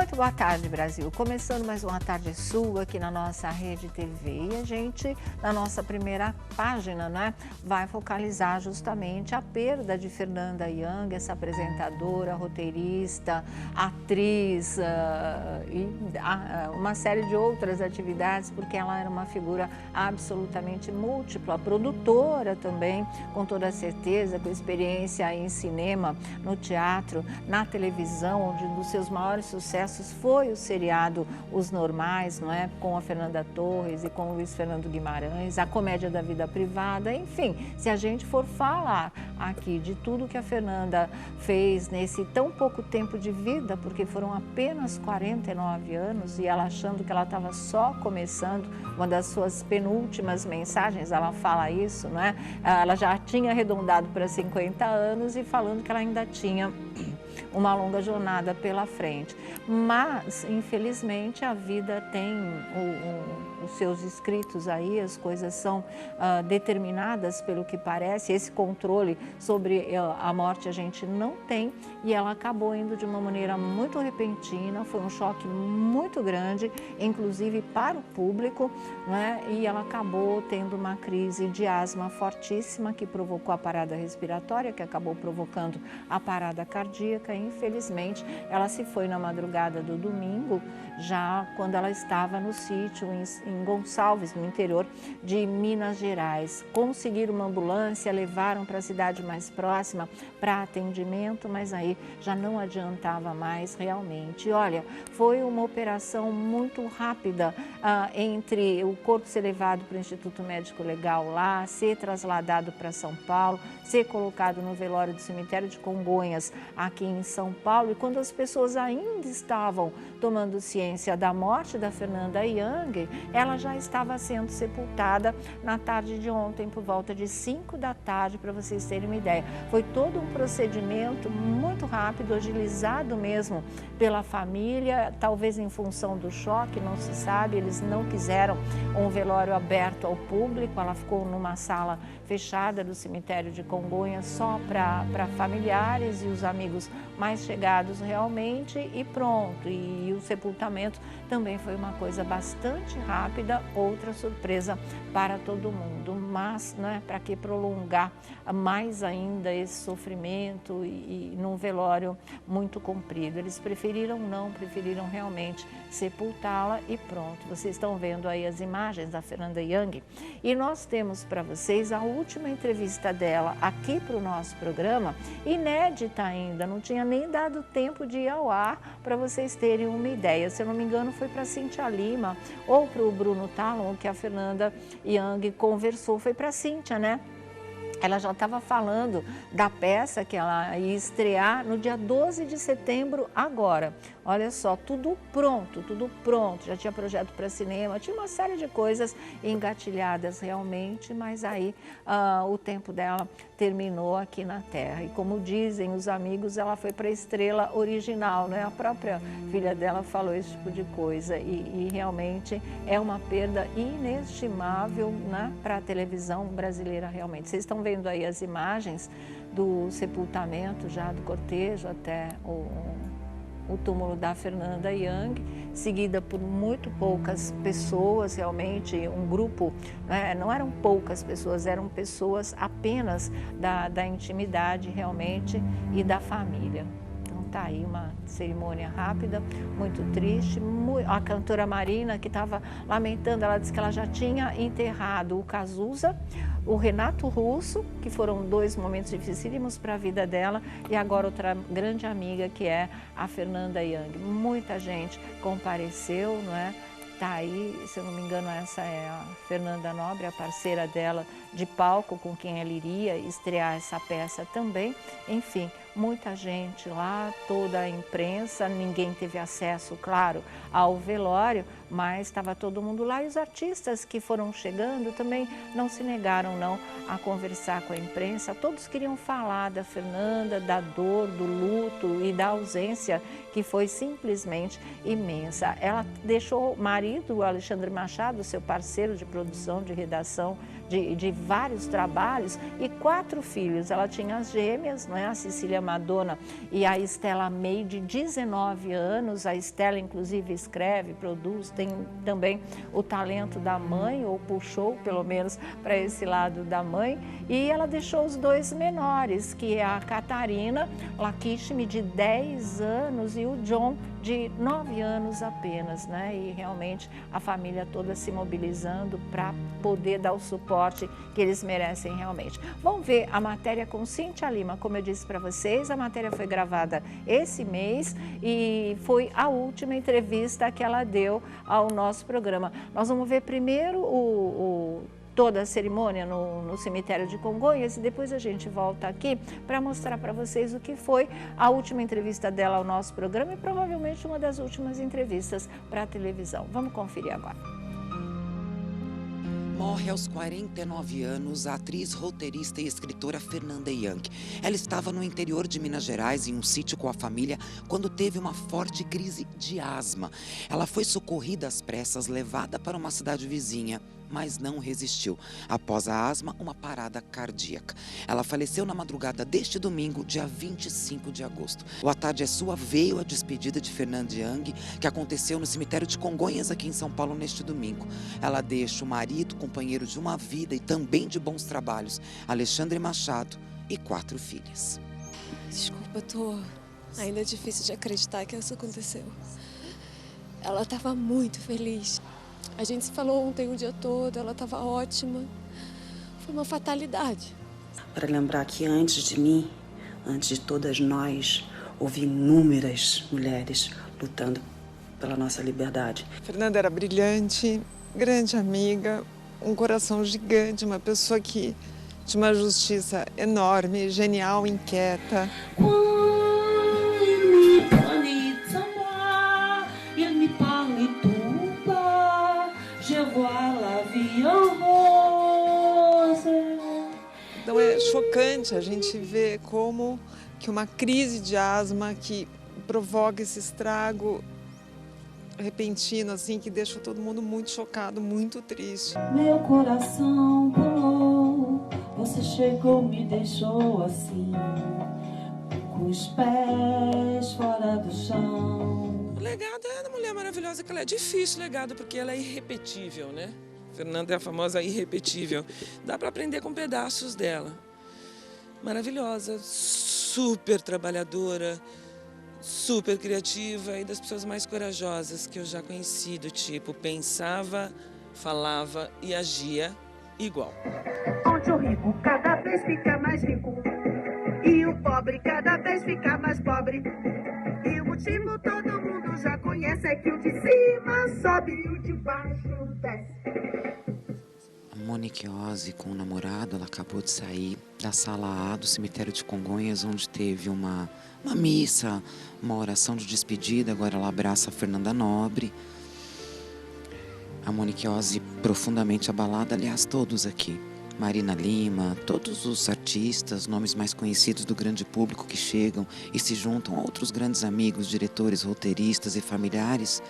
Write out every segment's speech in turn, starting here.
Muito boa tarde, Brasil. Começando mais uma tarde sua aqui na nossa Rede TV. E a gente, na nossa primeira página, né, vai focalizar justamente a perda de Fernanda Young, essa apresentadora, roteirista, atriz e uma série de outras atividades, porque ela era uma figura absolutamente múltipla, produtora também, com toda certeza, com experiência em cinema, no teatro, na televisão, onde um dos seus maiores sucessos foi o seriado Os Normais, não é? Com a Fernanda Torres e com o Luiz Fernando Guimarães, a Comédia da Vida Privada, enfim, se a gente for falar aqui de tudo que a Fernanda fez nesse tão pouco tempo de vida, porque foram apenas 49 anos e ela achando que ela estava só começando, uma das suas penúltimas mensagens, ela fala isso, não é? Ela já tinha arredondado para 50 anos e falando que ela ainda tinha uma longa jornada pela frente. Mas, infelizmente, a vida tem os seus escritos aí, as coisas são determinadas pelo que parece, esse controle sobre a morte a gente não tem, e ela acabou indo de uma maneira muito repentina, foi um choque muito grande, inclusive para o público, né? E ela acabou tendo uma crise de asma fortíssima que provocou a parada respiratória, que acabou provocando a parada cardíaca. Infelizmente, ela se foi na madrugada do domingo, já quando ela estava no sítio em Gonçalves, no interior de Minas Gerais. Conseguiram uma ambulância, levaram para a cidade mais próxima para atendimento, mas aí já não adiantava mais realmente. Olha, foi uma operação muito rápida entre o corpo ser levado para o Instituto Médico Legal lá, ser trasladado para São Paulo, ser colocado no velório do cemitério de Congonhas, aqui em São Paulo, e quando as pessoas ainda estavam tomando ciência da morte da Fernanda Young, ela já estava sendo sepultada na tarde de ontem, por volta de 5 da tarde, para vocês terem uma ideia. Foi todo um procedimento muito rápido, agilizado mesmo pela família, talvez em função do choque, não se sabe, eles não quiseram um velório aberto ao público, ela ficou numa sala fechada do cemitério de Congonhas só para familiares e os amigos mais chegados realmente, e pronto. E o sepultamento também foi uma coisa bastante rápida, outra surpresa para todo mundo, mas né, para que prolongar mais ainda esse sofrimento e num velório muito comprido. Eles preferiram realmente sepultá-la e pronto. Vocês estão vendo aí as imagens da Fernanda Young e nós temos para vocês a última entrevista dela aqui para o nosso programa, inédita ainda, não tinha nem dado tempo de ir ao ar, para vocês terem uma ideia. Se eu não me engano, foi para Cíntia Lima ou para o Bruno Talon que a Fernanda Young conversou, foi para Cíntia, né? Ela já estava falando da peça que ela ia estrear no dia 12 de setembro agora. Olha só, tudo pronto, já tinha projeto para cinema, tinha uma série de coisas engatilhadas realmente, mas aí o tempo dela terminou aqui na Terra. E como dizem os amigos, ela foi para a estrela original, né? A própria filha dela falou esse tipo de coisa e realmente é uma perda inestimável, né, para a televisão brasileira realmente. Vocês estão vendo aí as imagens do sepultamento já do cortejo até o túmulo da Fernanda Young, seguida por muito poucas pessoas, realmente um grupo, né, não eram poucas pessoas, eram pessoas apenas da intimidade realmente e da família. Então tá aí uma cerimônia rápida, muito triste. A cantora Marina, que estava lamentando, ela disse que ela já tinha enterrado o Cazuza, o Renato Russo, que foram dois momentos dificílimos para a vida dela, e agora outra grande amiga, que é a Fernanda Young. Muita gente compareceu, não é? Tá aí, se eu não me engano, essa é a Fernanda Nobre, a parceira dela de palco, com quem ela iria estrear essa peça também. Enfim, muita gente lá, toda a imprensa, ninguém teve acesso, claro, ao velório, mas estava todo mundo lá, e os artistas que foram chegando também não se negaram não a conversar com a imprensa. Todos queriam falar da Fernanda, da dor, do luto e da ausência, que foi simplesmente imensa. Ela deixou o marido, o Alexandre Machado, seu parceiro de produção, de redação, de vários trabalhos, e 4 filhos. Ela tinha as gêmeas, não é? A Cecília Maria Madonna e a Estela May, de 19 anos. A Estela, inclusive, escreve, produz, tem também o talento da mãe, ou puxou, pelo menos, para esse lado da mãe. E ela deixou os dois menores, que é a Catarina Lakshmi, de 10 anos, e o John, de 9 anos apenas, né? E realmente a família toda se mobilizando para poder dar o suporte que eles merecem realmente. Vamos ver a matéria com Cíntia Lima. Como eu disse para vocês, a matéria foi gravada esse mês e foi a última entrevista que ela deu ao nosso programa. Nós vamos ver primeiro toda a cerimônia no cemitério de Congonhas e depois a gente volta aqui para mostrar para vocês o que foi a última entrevista dela ao nosso programa e provavelmente uma das últimas entrevistas para a televisão. Vamos conferir agora. Morre aos 49 anos a atriz, roteirista e escritora Fernanda Young. Ela estava no interior de Minas Gerais, em um sítio com a família, quando teve uma forte crise de asma. Ela foi socorrida às pressas, levada para uma cidade vizinha, mas não resistiu. Após a asma, uma parada cardíaca. Ela faleceu na madrugada deste domingo, dia 25 de agosto. O A Tarde é Sua veio a despedida de Fernanda Young, que aconteceu no cemitério de Congonhas, aqui em São Paulo, neste domingo. Ela deixa o marido, companheiro de uma vida e também de bons trabalhos, Alexandre Machado, e 4 filhas. Desculpa, ainda é difícil de acreditar que isso aconteceu. Ela estava muito feliz. A gente se falou ontem o dia todo, ela estava ótima. Foi uma fatalidade. Para lembrar que antes de mim, antes de todas nós, houve inúmeras mulheres lutando pela nossa liberdade. Fernanda era brilhante, grande amiga, um coração gigante, uma pessoa que tinha uma justiça enorme, genial, inquieta. Então é chocante a gente ver como que uma crise de asma que provoca esse estrago repentino, assim, que deixa todo mundo muito chocado, muito triste. Meu coração pulou, você chegou, me deixou assim, com os pés fora do chão. O legado é da Mulher Maravilhosa, que ela é difícil, legado, porque ela é irrepetível, né? Fernanda é a famosa irrepetível. Dá para aprender com pedaços dela. Maravilhosa, super trabalhadora, super criativa e das pessoas mais corajosas que eu já conheci, do tipo, pensava, falava e agia igual. Onde o rico cada vez fica mais rico e o pobre cada vez fica mais pobre. E o motivo todo mundo já conhece, é que o de cima sobe e o de baixo desce. A Monique Ozzi, com o namorado, ela acabou de sair da sala A do cemitério de Congonhas, onde teve uma missa, uma oração de despedida. Agora ela abraça a Fernanda Nobre. A Monique Ozzi profundamente abalada, aliás, todos aqui. Marina Lima, todos os artistas, nomes mais conhecidos do grande público que chegam e se juntam a outros grandes amigos, diretores, roteiristas e familiares.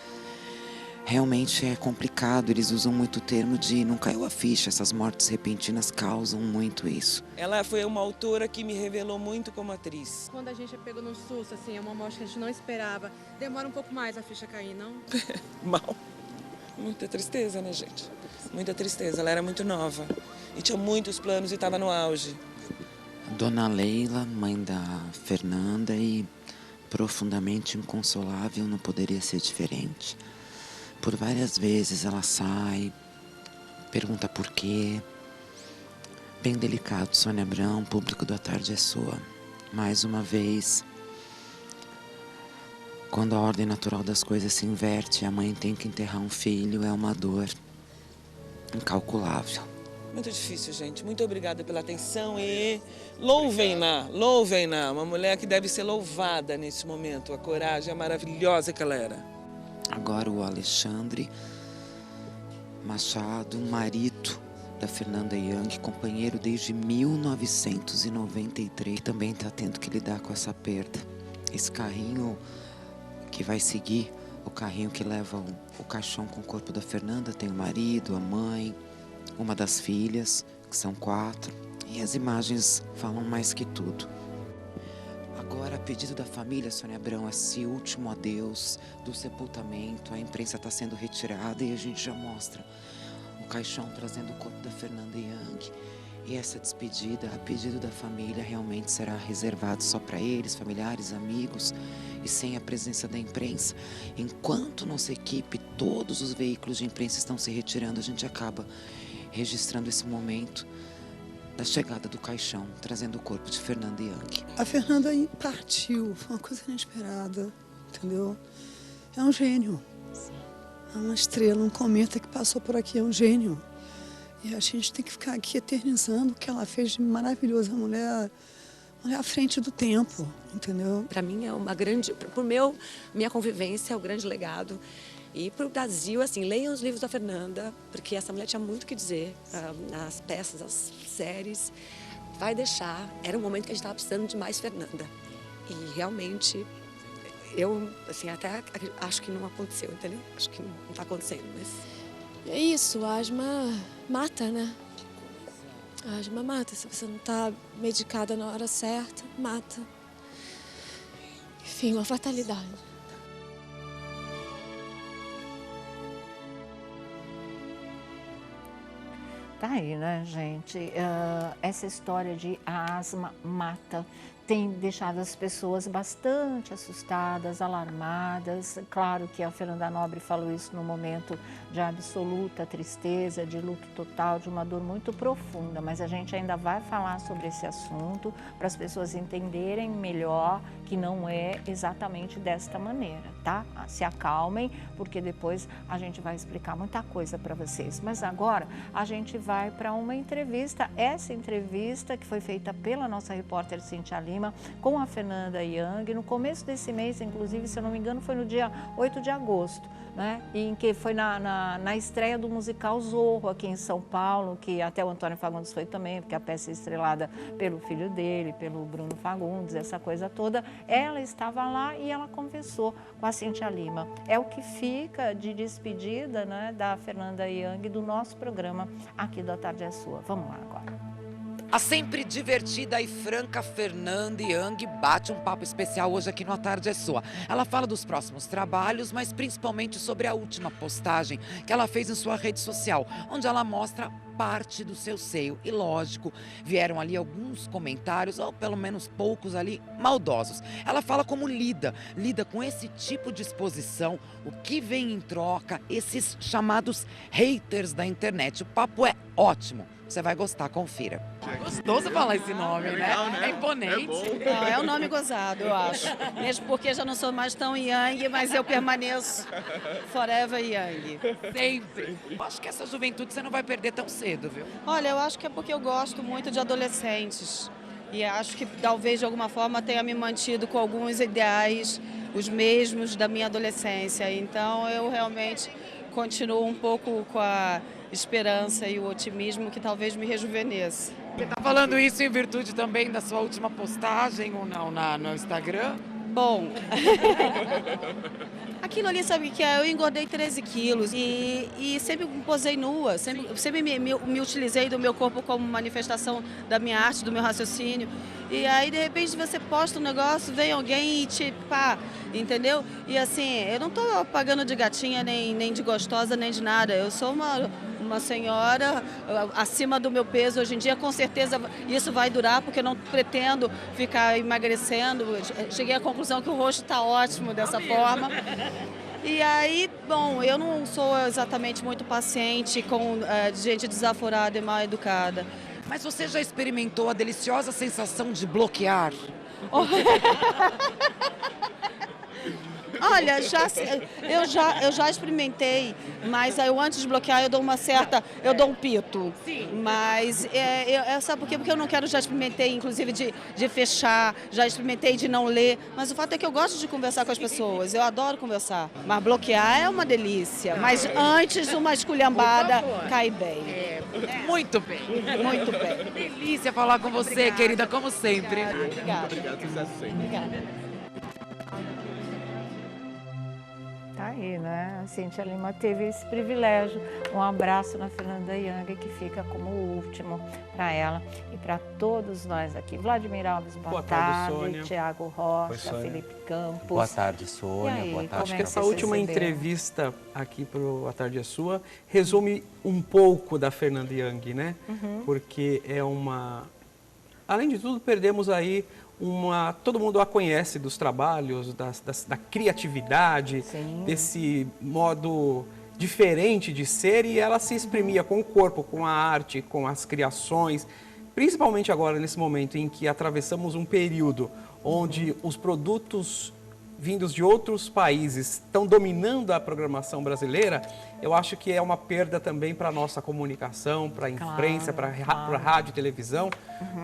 Realmente é complicado, eles usam muito o termo de não caiu a ficha, essas mortes repentinas causam muito isso. Ela foi uma autora que me revelou muito como atriz. Quando a gente é pego num susto, assim, é uma morte que a gente não esperava, demora um pouco mais a ficha cair, não? Mal. Muita tristeza, né, gente? Muita tristeza. Ela era muito nova e tinha muitos planos e estava no auge. Dona Leila, mãe da Fernanda, e profundamente inconsolável, não poderia ser diferente. Por várias vezes ela sai, pergunta por quê. Bem delicado, Sônia Abrão, público do A Tarde é Sua. Mais uma vez, quando a ordem natural das coisas se inverte e a mãe tem que enterrar um filho, é uma dor incalculável. Muito difícil, gente. Muito obrigada pela atenção e louvem-na. Uma mulher que deve ser louvada nesse momento. A coragem maravilhosa que ela era. Agora o Alexandre Machado, marido da Fernanda Young, companheiro desde 1993, também está tendo que lidar com essa perda. Esse carrinho que vai seguir, o carrinho que leva o caixão com o corpo da Fernanda, tem o marido, a mãe, uma das filhas, que são 4, e as imagens falam mais que tudo. A Agora, a pedido da família, Sônia Abrão, esse último adeus do sepultamento, a imprensa está sendo retirada e a gente já mostra o caixão trazendo o corpo da Fernanda Young. E essa despedida, a pedido da família, realmente será reservado só para eles, familiares, amigos e sem a presença da imprensa. Enquanto nossa equipe, todos os veículos de imprensa estão se retirando, a gente acaba registrando esse momento da chegada do caixão, trazendo o corpo de Fernanda Young. A Fernanda partiu, foi uma coisa inesperada, entendeu? É um gênio. É uma estrela, um cometa que passou por aqui, é um gênio. E a gente tem que ficar aqui eternizando o que ela fez de maravilhoso. A mulher à frente do tempo, entendeu? Para mim é uma grande, minha convivência é o grande legado. E para o Brasil, assim, leiam os livros da Fernanda, porque essa mulher tinha muito o que dizer, as peças, as séries. Vai deixar, era um momento que a gente estava precisando de mais Fernanda. E realmente, eu, assim, até acho que não aconteceu, entendeu? Acho que não está acontecendo, mas... É isso, a asma mata, né? A asma mata. Se você não está medicada na hora certa, mata. Enfim, uma fatalidade. Tá aí, né, gente? Essa história de asma mata tem deixado as pessoas bastante assustadas, alarmadas. Claro que a Fernanda Nobre falou isso no momento de absoluta tristeza, de luto total, de uma dor muito profunda, mas a gente ainda vai falar sobre esse assunto para as pessoas entenderem melhor que não é exatamente desta maneira, tá? Se acalmem, porque depois a gente vai explicar muita coisa para vocês. Mas agora a gente vai para uma entrevista, essa entrevista que foi feita pela nossa repórter Cíntia Lima com a Fernanda Young, no começo desse mês, inclusive, se eu não me engano, foi no dia 8 de agosto, né? Em que foi na estreia do musical Zorro, aqui em São Paulo, que até o Antônio Fagundes foi também, porque a peça é estrelada pelo filho dele, pelo Bruno Fagundes, essa coisa toda. Ela estava lá e ela conversou com a Cíntia Lima. É o que fica de despedida, né, da Fernanda Young do nosso programa aqui do A Tarde é Sua. Vamos lá agora. A sempre divertida e franca Fernanda Young bate um papo especial hoje aqui no A Tarde é Sua. Ela fala dos próximos trabalhos, mas principalmente sobre a última postagem que ela fez em sua rede social, onde ela mostra parte do seu seio. E lógico, vieram ali alguns comentários, ou pelo menos poucos ali, maldosos. Ela fala como lida com esse tipo de exposição, o que vem em troca, esses chamados haters da internet. O papo é ótimo. Você vai gostar, confira. Gostoso falar esse nome, legal, né? É imponente. Não, é um nome gozado, eu acho. Mesmo porque já não sou mais tão Young, mas eu permaneço forever Young. Sempre. Eu acho que essa juventude você não vai perder tão cedo, viu? Olha, eu acho que é porque eu gosto muito de adolescentes. E acho que talvez de alguma forma tenha me mantido com alguns ideais, os mesmos da minha adolescência. Então eu realmente continuo um pouco com a esperança e o otimismo que talvez me rejuvenesça. Você está falando isso em virtude também da sua última postagem ou não no Instagram? Bom, aquilo ali, sabe o que é? Eu engordei 13 quilos e sempre me posei nua, sempre me utilizei do meu corpo como manifestação da minha arte, do meu raciocínio. E aí, de repente, você posta um negócio, vem alguém e te pá, entendeu? E assim, eu não tô pagando de gatinha, nem de gostosa, nem de nada. Eu sou uma senhora acima do meu peso. Hoje em dia, com certeza, isso vai durar, porque eu não pretendo ficar emagrecendo. Cheguei à conclusão que o rosto está ótimo dessa forma. E aí, bom, eu não sou exatamente muito paciente com gente desaforada e mal educada. Mas você já experimentou a deliciosa sensação de bloquear? Olha, eu já experimentei, mas eu antes de bloquear eu dou um pito. Sim. Mas sabe por quê? Porque eu não quero, já experimentei inclusive de fechar, já experimentei de não ler, mas o fato é que eu gosto de conversar com as pessoas, eu adoro conversar. Mas bloquear é uma delícia, mas antes uma esculhambada cai bem. Muito bem. Muito bem. Delícia falar com você, obrigada, querida, como sempre. Obrigada. Obrigado, sucesso sempre. Obrigada. Tá aí, aí, né? A Cíntia Lima teve esse privilégio. Um abraço na Fernanda Young, que fica como o último para ela e para todos nós aqui. Vladimir Alves, boa tarde. Sônia. Tiago Rocha, Felipe Campos. Boa tarde, Sônia. Aí, boa tarde. Acho que essa última entrevista aqui para o A Tarde é Sua resume um pouco da Fernanda Young, né? Porque é uma... Além de tudo, perdemos aí todo mundo a conhece dos trabalhos, da criatividade, desse modo diferente de ser, e ela se exprimia com o corpo, com a arte, com as criações, principalmente agora nesse momento em que atravessamos um período onde os produtos vindos de outros países estão dominando a programação brasileira. Eu acho que é uma perda também para a nossa comunicação, para a imprensa, para a rádio e televisão,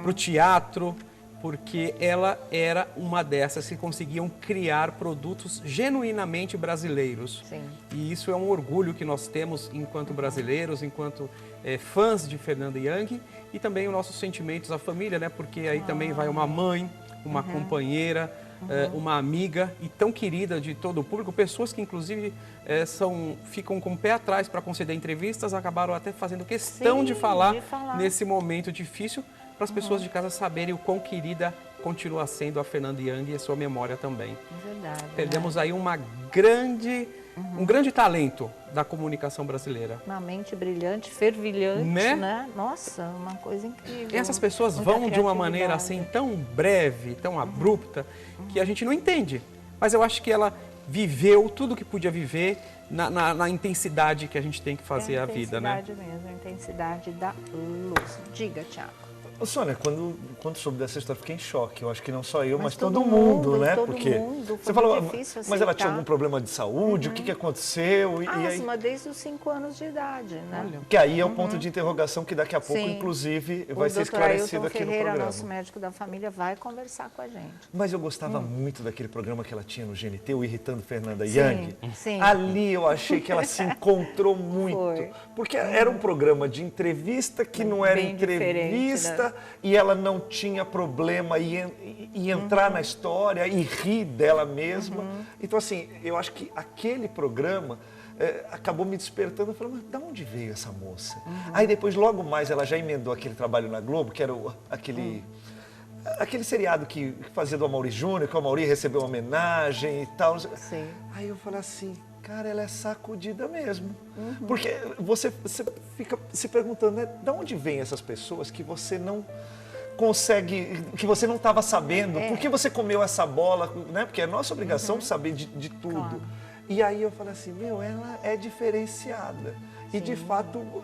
para o teatro, porque ela era uma dessas que conseguiam criar produtos genuinamente brasileiros. Sim. E isso é um orgulho que nós temos enquanto brasileiros, enquanto fãs de Fernanda Young, e também os nossos sentimentos à família, né? Porque aí também vai uma mãe, uma companheira, uma amiga e tão querida de todo o público, pessoas que inclusive ficam com o pé atrás para conceder entrevistas, acabaram até fazendo questão de falar nesse momento difícil, para as pessoas de casa saberem o quão querida continua sendo a Fernanda Young e a sua memória também. Verdade, perdemos aí um grande talento da comunicação brasileira. Uma mente brilhante, fervilhante, né? Nossa, uma coisa incrível. E essas pessoas vão de uma maneira assim tão breve, tão abrupta, que a gente não entende. Mas eu acho que ela viveu tudo o que podia viver na intensidade que a gente tem que fazer a vida, né? A intensidade mesmo, a intensidade da luz. Diga, Tiago. Ô, Sônia, quando soube dessa história, fiquei em choque. Eu acho que não só eu, mas todo mundo, né? Porque você falou, mas ela tinha algum problema de saúde? O que aconteceu? Asma desde os 5 anos de idade, né? Que aí é o ponto de interrogação que daqui a pouco, inclusive, vai ser esclarecido aqui no programa. Nosso médico da família, vai conversar com a gente. Mas eu gostava muito daquele programa que ela tinha no GNT, o Irritando Fernanda Young. Sim. Ali eu achei que ela se encontrou muito. Porque era um programa de entrevista que não era entrevista, né? E ela não tinha problema em entrar na história e rir dela mesma. Então, assim, eu acho que aquele programa acabou me despertando. Eu falei, mas de onde veio essa moça? Aí depois, logo mais, ela já emendou aquele trabalho na Globo, que era aquele seriado que fazia do Amaury Júnior, que o Amaury recebeu uma homenagem e tal. Sim. Aí eu falei assim, cara, ela é sacudida mesmo. Porque você fica se perguntando, né, de onde vêm essas pessoas que você não consegue, que você não estava sabendo, por que você comeu essa bola, né? Porque é nossa obrigação saber de tudo. Claro. E aí eu falei assim, ela é diferenciada. Sim. E de fato,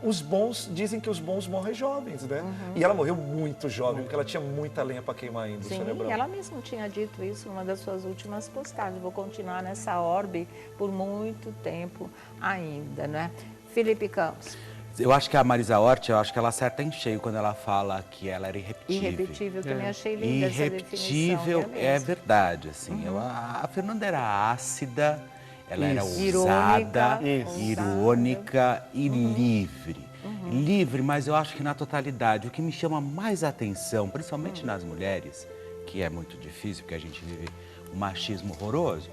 os bons, dizem que os bons morrem jovens, né? E ela morreu muito jovem, porque ela tinha muita lenha para queimar ainda, Sim, cerebral. Ela mesma tinha dito isso numa das suas últimas postagens. Vou continuar nessa orbe por muito tempo ainda, né? Felipe Campos. Eu acho que a Marisa Hort, eu acho que ela acerta em cheio quando ela fala que ela era irrepetível. Irrepetível, também achei linda essa definição. Irrepetível é verdade, assim. A Fernanda era ácida, ela era ousada, irônica e livre. Livre, mas eu acho que na totalidade. O que me chama mais atenção, principalmente nas mulheres, que é muito difícil, porque a gente vive um machismo horroroso,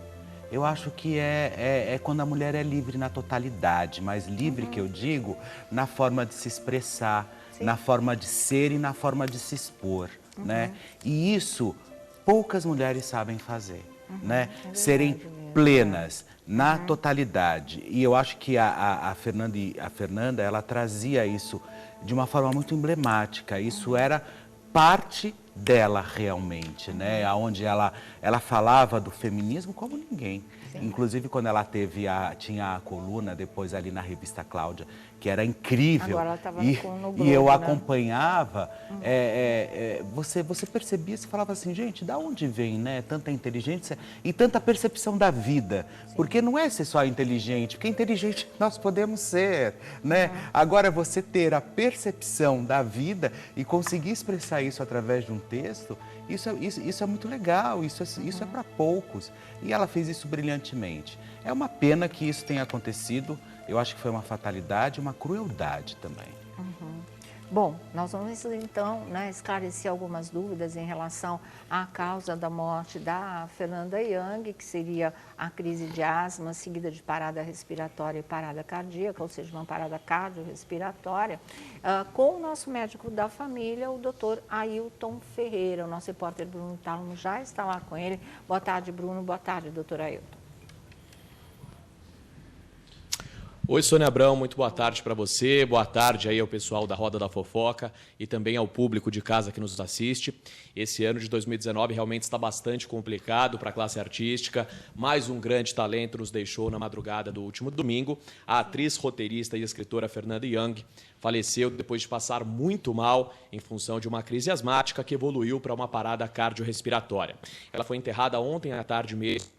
eu acho que é quando a mulher é livre na totalidade, mas livre que eu digo na forma de se expressar, na forma de ser e na forma de se expor, né? E isso poucas mulheres sabem fazer, né? Serem plenas na totalidade. E eu acho que a Fernanda, ela trazia isso de uma forma muito emblemática. Isso era parte dela realmente, né? Onde ela falava do feminismo como ninguém. Sim. Inclusive quando ela tinha a coluna depois ali na revista Cláudia, que era incrível. Agora ela estava no Globo, e eu acompanhava, você percebia, você falava assim, gente, da onde vem, né, tanta inteligência e tanta percepção da vida? Sim. Porque não é ser só inteligente, porque inteligente nós podemos ser, né? Agora você ter a percepção da vida e conseguir expressar isso através de um texto, isso é muito legal, isso é para poucos. E ela fez isso brilhantemente. É uma pena que isso tenha acontecido. Eu acho que foi uma fatalidade, uma crueldade também. Bom, nós vamos então, né, esclarecer algumas dúvidas em relação à causa da morte da Fernanda Young, que seria a crise de asma seguida de parada respiratória e parada cardíaca, ou seja, uma parada cardiorrespiratória, com o nosso médico da família, o Dr. Ailton Ferreira. O nosso repórter Bruno Tálamo já está lá com ele. Boa tarde, Bruno. Boa tarde, doutor Ailton. Oi, Sônia Abrão, muito boa tarde para você, boa tarde aí ao pessoal da Roda da Fofoca e também ao público de casa que nos assiste. Esse ano de 2019 realmente está bastante complicado para a classe artística. Mais um grande talento nos deixou na madrugada do último domingo. A atriz, roteirista e escritora Fernanda Young faleceu depois de passar muito mal em função de uma crise asmática que evoluiu para uma parada cardiorrespiratória. Ela foi enterrada ontem à tarde mesmo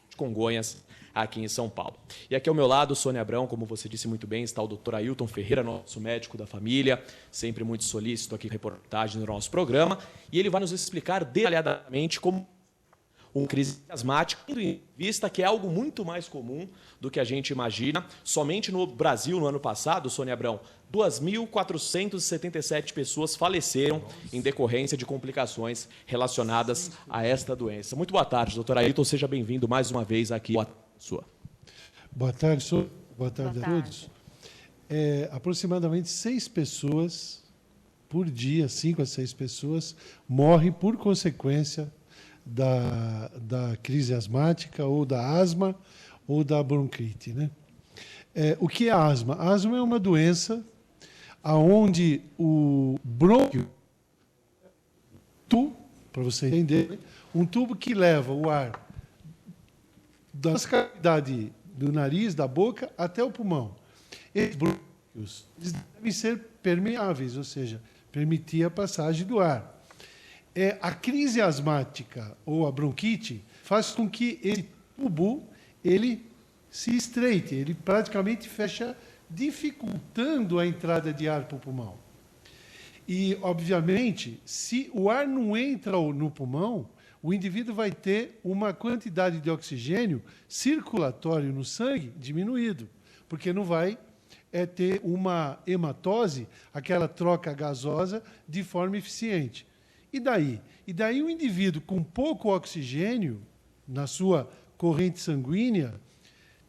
de Congonhas, aqui em São Paulo. E aqui ao meu lado, Sônia Abrão, como você disse muito bem, está o Dr. Ailton Ferreira, nosso médico da família, sempre muito solícito aqui em reportagem no nosso programa, e ele vai nos explicar detalhadamente como uma crise asmática, tendo em vista que é algo muito mais comum do que a gente imagina. Somente no Brasil, no ano passado, Sônia Abrão, 2.477 pessoas faleceram em decorrência de complicações relacionadas a esta doença. Muito boa tarde, doutor Ailton, seja bem-vindo mais uma vez aqui. Boa tarde, boa tarde a todos. Aproximadamente 6 pessoas por dia, 5 a 6 pessoas, morrem por consequência da crise asmática, ou da asma, ou da bronquite, né? O que é a asma? A asma é uma doença onde o brônquio, para você entender, um tubo que leva o ar da cavidade do nariz, da boca, até o pulmão. Esses brônquios devem ser permeáveis, ou seja, permitir a passagem do ar. A crise asmática ou a bronquite faz com que esse tubo ele se estreite, ele praticamente fecha, dificultando a entrada de ar para o pulmão. E, obviamente, se o ar não entra no pulmão, o indivíduo vai ter uma quantidade de oxigênio circulatório no sangue diminuído, porque não vai ter uma hematose, aquela troca gasosa, de forma eficiente. E daí? E daí o indivíduo com pouco oxigênio na sua corrente sanguínea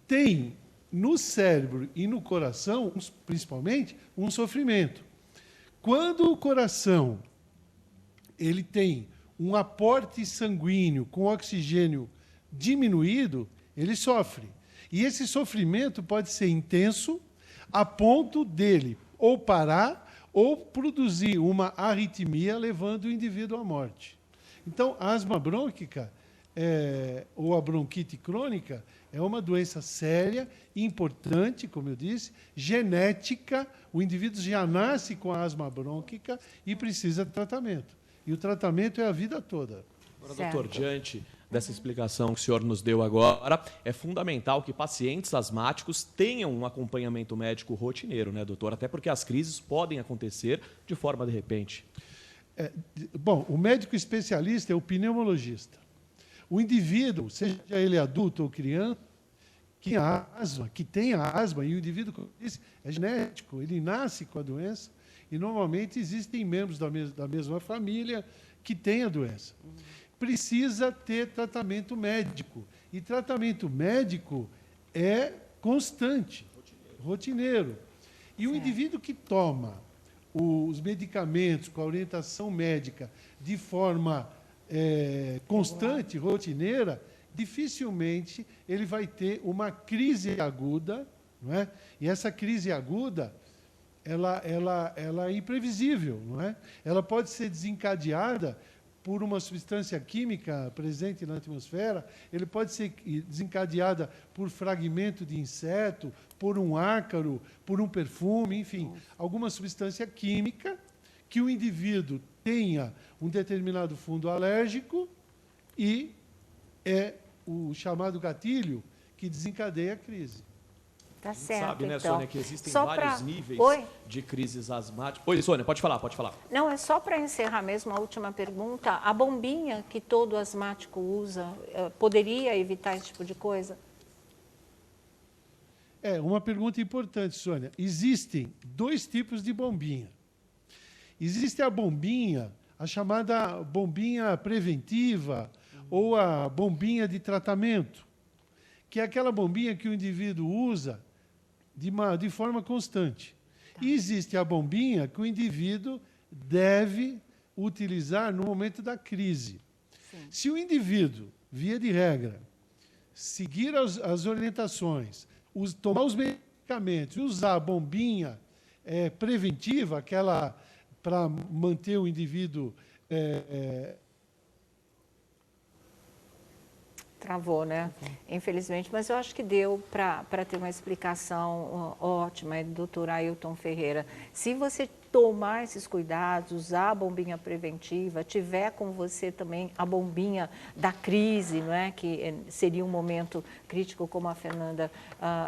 tem no cérebro e no coração, principalmente, um sofrimento. Quando o coração ele tem um aporte sanguíneo com oxigênio diminuído, ele sofre. E esse sofrimento pode ser intenso a ponto dele ou parar ou produzir uma arritmia, levando o indivíduo à morte. Então, a asma brônquica, ou a bronquite crônica, é uma doença séria, importante, como eu disse, genética. O indivíduo já nasce com a asma brônquica e precisa de tratamento. E o tratamento é a vida toda. Agora, doutor, diante dessa explicação que o senhor nos deu agora, é fundamental que pacientes asmáticos tenham um acompanhamento médico rotineiro, né, doutor? Até porque as crises podem acontecer de forma de repente. Bom, o médico especialista é o pneumologista. O indivíduo, seja ele adulto ou criança, que tem a asma, e o indivíduo, como eu disse, é genético, ele nasce com a doença, e normalmente existem membros da mesma família que têm a doença. Precisa ter tratamento médico. E tratamento médico é constante, rotineiro. E o indivíduo que toma os medicamentos com a orientação médica de forma constante, rotineira, dificilmente ele vai ter uma crise aguda, não é? E essa crise aguda, ela é imprevisível, não é? Ela pode ser desencadeada por uma substância química presente na atmosfera, ele pode ser desencadeada por fragmento de inseto, por um ácaro, por um perfume, enfim, alguma substância química que o indivíduo tenha um determinado fundo alérgico e é o chamado gatilho que desencadeia a crise. Tá certo, sabe, né, então. Sônia, que existem vários níveis de crises asmáticas. Oi, Sônia, pode falar. Não, é só para encerrar mesmo a última pergunta. A bombinha que todo asmático usa, poderia evitar esse tipo de coisa? Uma pergunta importante, Sônia. Existem 2 tipos de bombinha. Existe a bombinha, a chamada bombinha preventiva ou a bombinha de tratamento, que é aquela bombinha que o indivíduo usa de forma constante. E existe a bombinha que o indivíduo deve utilizar no momento da crise. Sim. Se o indivíduo, via de regra, seguir as orientações, tomar os medicamentos, usar a bombinha preventiva, aquela para manter o indivíduo... Travou, né? Infelizmente, mas eu acho que deu para ter uma explicação ótima, doutor Ailton Ferreira. Se você tomar esses cuidados, usar a bombinha preventiva, tiver com você também a bombinha da crise, não é? Que seria um momento crítico como a Fernanda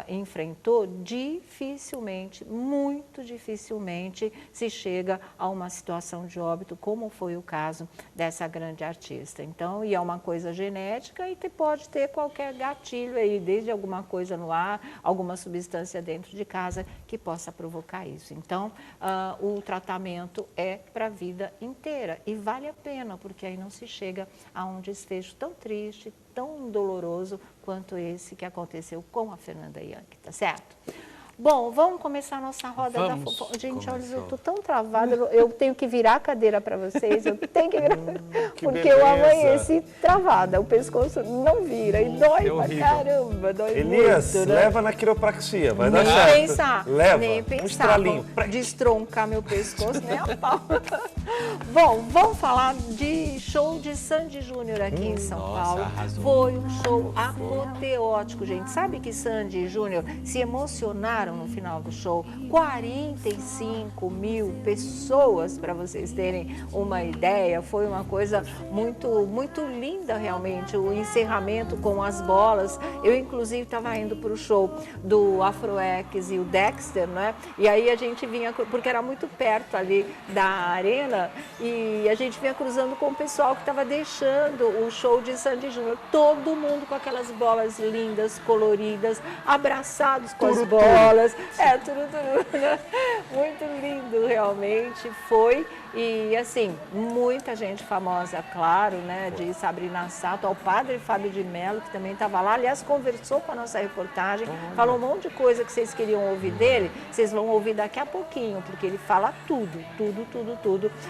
enfrentou, dificilmente, muito dificilmente se chega a uma situação de óbito, como foi o caso dessa grande artista. Então, e é uma coisa genética e pode ter qualquer gatilho aí, desde alguma coisa no ar, alguma substância dentro de casa que possa provocar isso. Então, o tratamento é para a vida inteira e vale a pena, porque aí não se chega a um desfecho tão triste, tão doloroso quanto esse que aconteceu com a Fernanda Young, tá certo? Bom, vamos começar a nossa roda da fofoca. Gente, olha, eu estou tão travada, eu tenho que virar a cadeira para vocês, eu tenho que virar, porque eu amanheci travada, o pescoço não vira e dói pra caramba, dói Elias, muito, né? leva na quiropraxia, vai dar nem certo. Pensar, leva, nem pensar, um estralinho. Destroncar meu pescoço, nem a pau. Bom, vamos falar de show de Sandy Júnior aqui em São Paulo. Arrasou. Foi um show apoteótico, gente. Sabe que Sandy e Júnior se emocionaram no final do show? 45 mil pessoas, para vocês terem uma ideia. Foi uma coisa muito, muito linda, realmente. O encerramento com as bolas. Eu, inclusive, estava indo para o show do Afroex e o Dexter, né? E aí a gente vinha, porque era muito perto ali da arena, e a gente vinha cruzando com o pessoal que estava deixando o show de Sandy Júnior. Todo mundo com aquelas bolas lindas, coloridas, abraçados com as bolas. Tudo, né? Muito lindo, realmente foi. E, assim, muita gente famosa, claro, né, de Sabrina Sato, ao padre Fábio de Mello, que também estava lá. Aliás, conversou com a nossa reportagem, falou um monte de coisa que vocês queriam ouvir dele, vocês vão ouvir daqui a pouquinho, porque ele fala tudo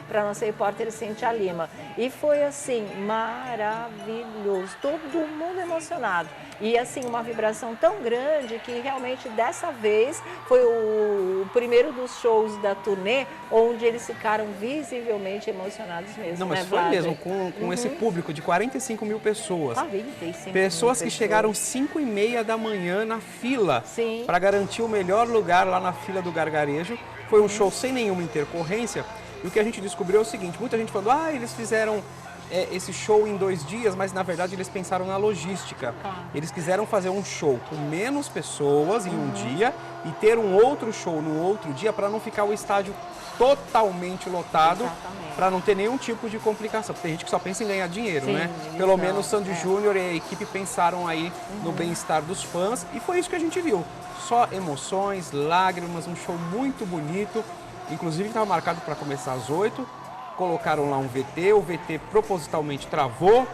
para a nossa repórter Cíntia Lima. E foi, assim, maravilhoso, todo mundo emocionado. E, assim, uma vibração tão grande que realmente dessa vez foi o primeiro dos shows da turnê onde eles ficaram visivelmente emocionados mesmo. Não, mas né, foi Vlad? mesmo, com esse público de 45 mil pessoas. 45 pessoas mil que chegaram 5h30 da manhã na fila para garantir o melhor lugar lá na fila do gargarejo. Foi um show sem nenhuma intercorrência. E o que a gente descobriu é o seguinte, muita gente falando, eles fizeram esse show em 2 dias, mas na verdade eles pensaram na logística. Eles quiseram fazer um show com menos pessoas em um dia e ter um outro show no outro dia para não ficar o estádio totalmente lotado, para não ter nenhum tipo de complicação. Porque tem gente que só pensa em ganhar dinheiro, né? Pelo menos Sandy Júnior e a equipe pensaram aí no bem-estar dos fãs e foi isso que a gente viu. Só emoções, lágrimas, um show muito bonito. Inclusive estava marcado para começar às 8h. Colocaram lá um VT, o VT propositalmente travou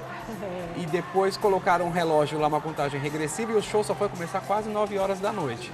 e depois colocaram um relógio lá, uma contagem regressiva e o show só foi começar quase 9 horas da noite.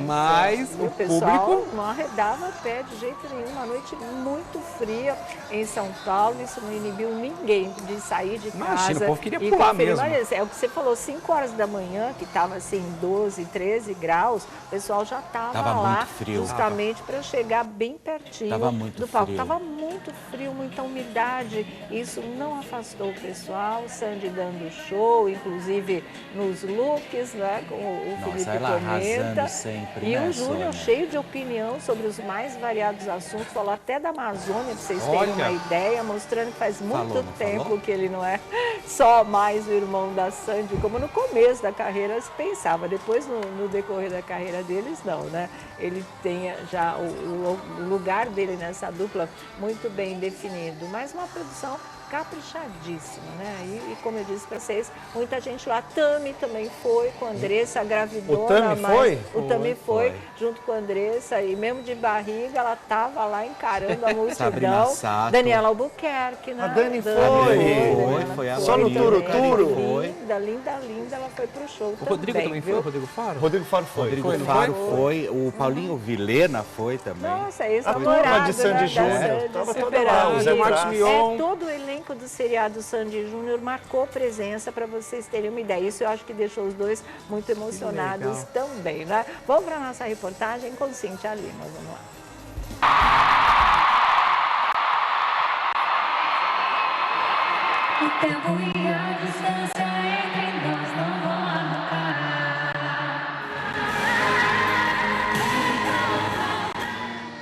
Mas o público não arredava pé de jeito nenhum, uma noite muito fria em São Paulo, isso não inibiu ninguém de sair de casa. Imagina, o povo queria pular mesmo. É o que você falou, 5 horas da manhã, que estava assim 12, 13 graus, o pessoal já estava lá muito frio, justamente para chegar bem pertinho do palco. Estava muito frio, muita umidade, isso não afastou o pessoal, o Sandy dando show, inclusive nos looks, né, com o Felipe Cometa. Sempre, e né, o Júnior, cheio de opinião sobre os mais variados assuntos, falou até da Amazônia, para vocês terem uma ideia, mostrando que faz muito tempo que ele não é só mais o irmão da Sandy, como no começo da carreira se pensava. Depois, no decorrer da carreira deles, não, né? Ele tem já o lugar dele nessa dupla muito bem definido. Mas uma produção caprichadíssima, né? E como eu disse para vocês, muita gente lá, a Tami também foi com a Andressa, a gravidona. O Tami foi? O Tami foi, junto com a Andressa, e mesmo de barriga, ela estava lá encarando a multidão. Daniela Albuquerque, né? A Dani foi. Só no Turo. Linda, linda, linda, ela foi pro show. O Rodrigo também foi? O Rodrigo Faro? Rodrigo Faro foi. Rodrigo Faro foi. O Paulinho Vilhena foi também. Nossa, ex-namorado, de Sandy Júnior. Tava toda lá, o Zé Marcos Mion. Todo o elenco do seriado Sandy Júnior marcou presença, para vocês terem uma ideia. Isso eu acho que deixou os dois muito emocionados também, né? Vamos para a nossa reportagem com Cíntia Lima. Vamos lá. O tempo e a distância entre nós não vão acabar.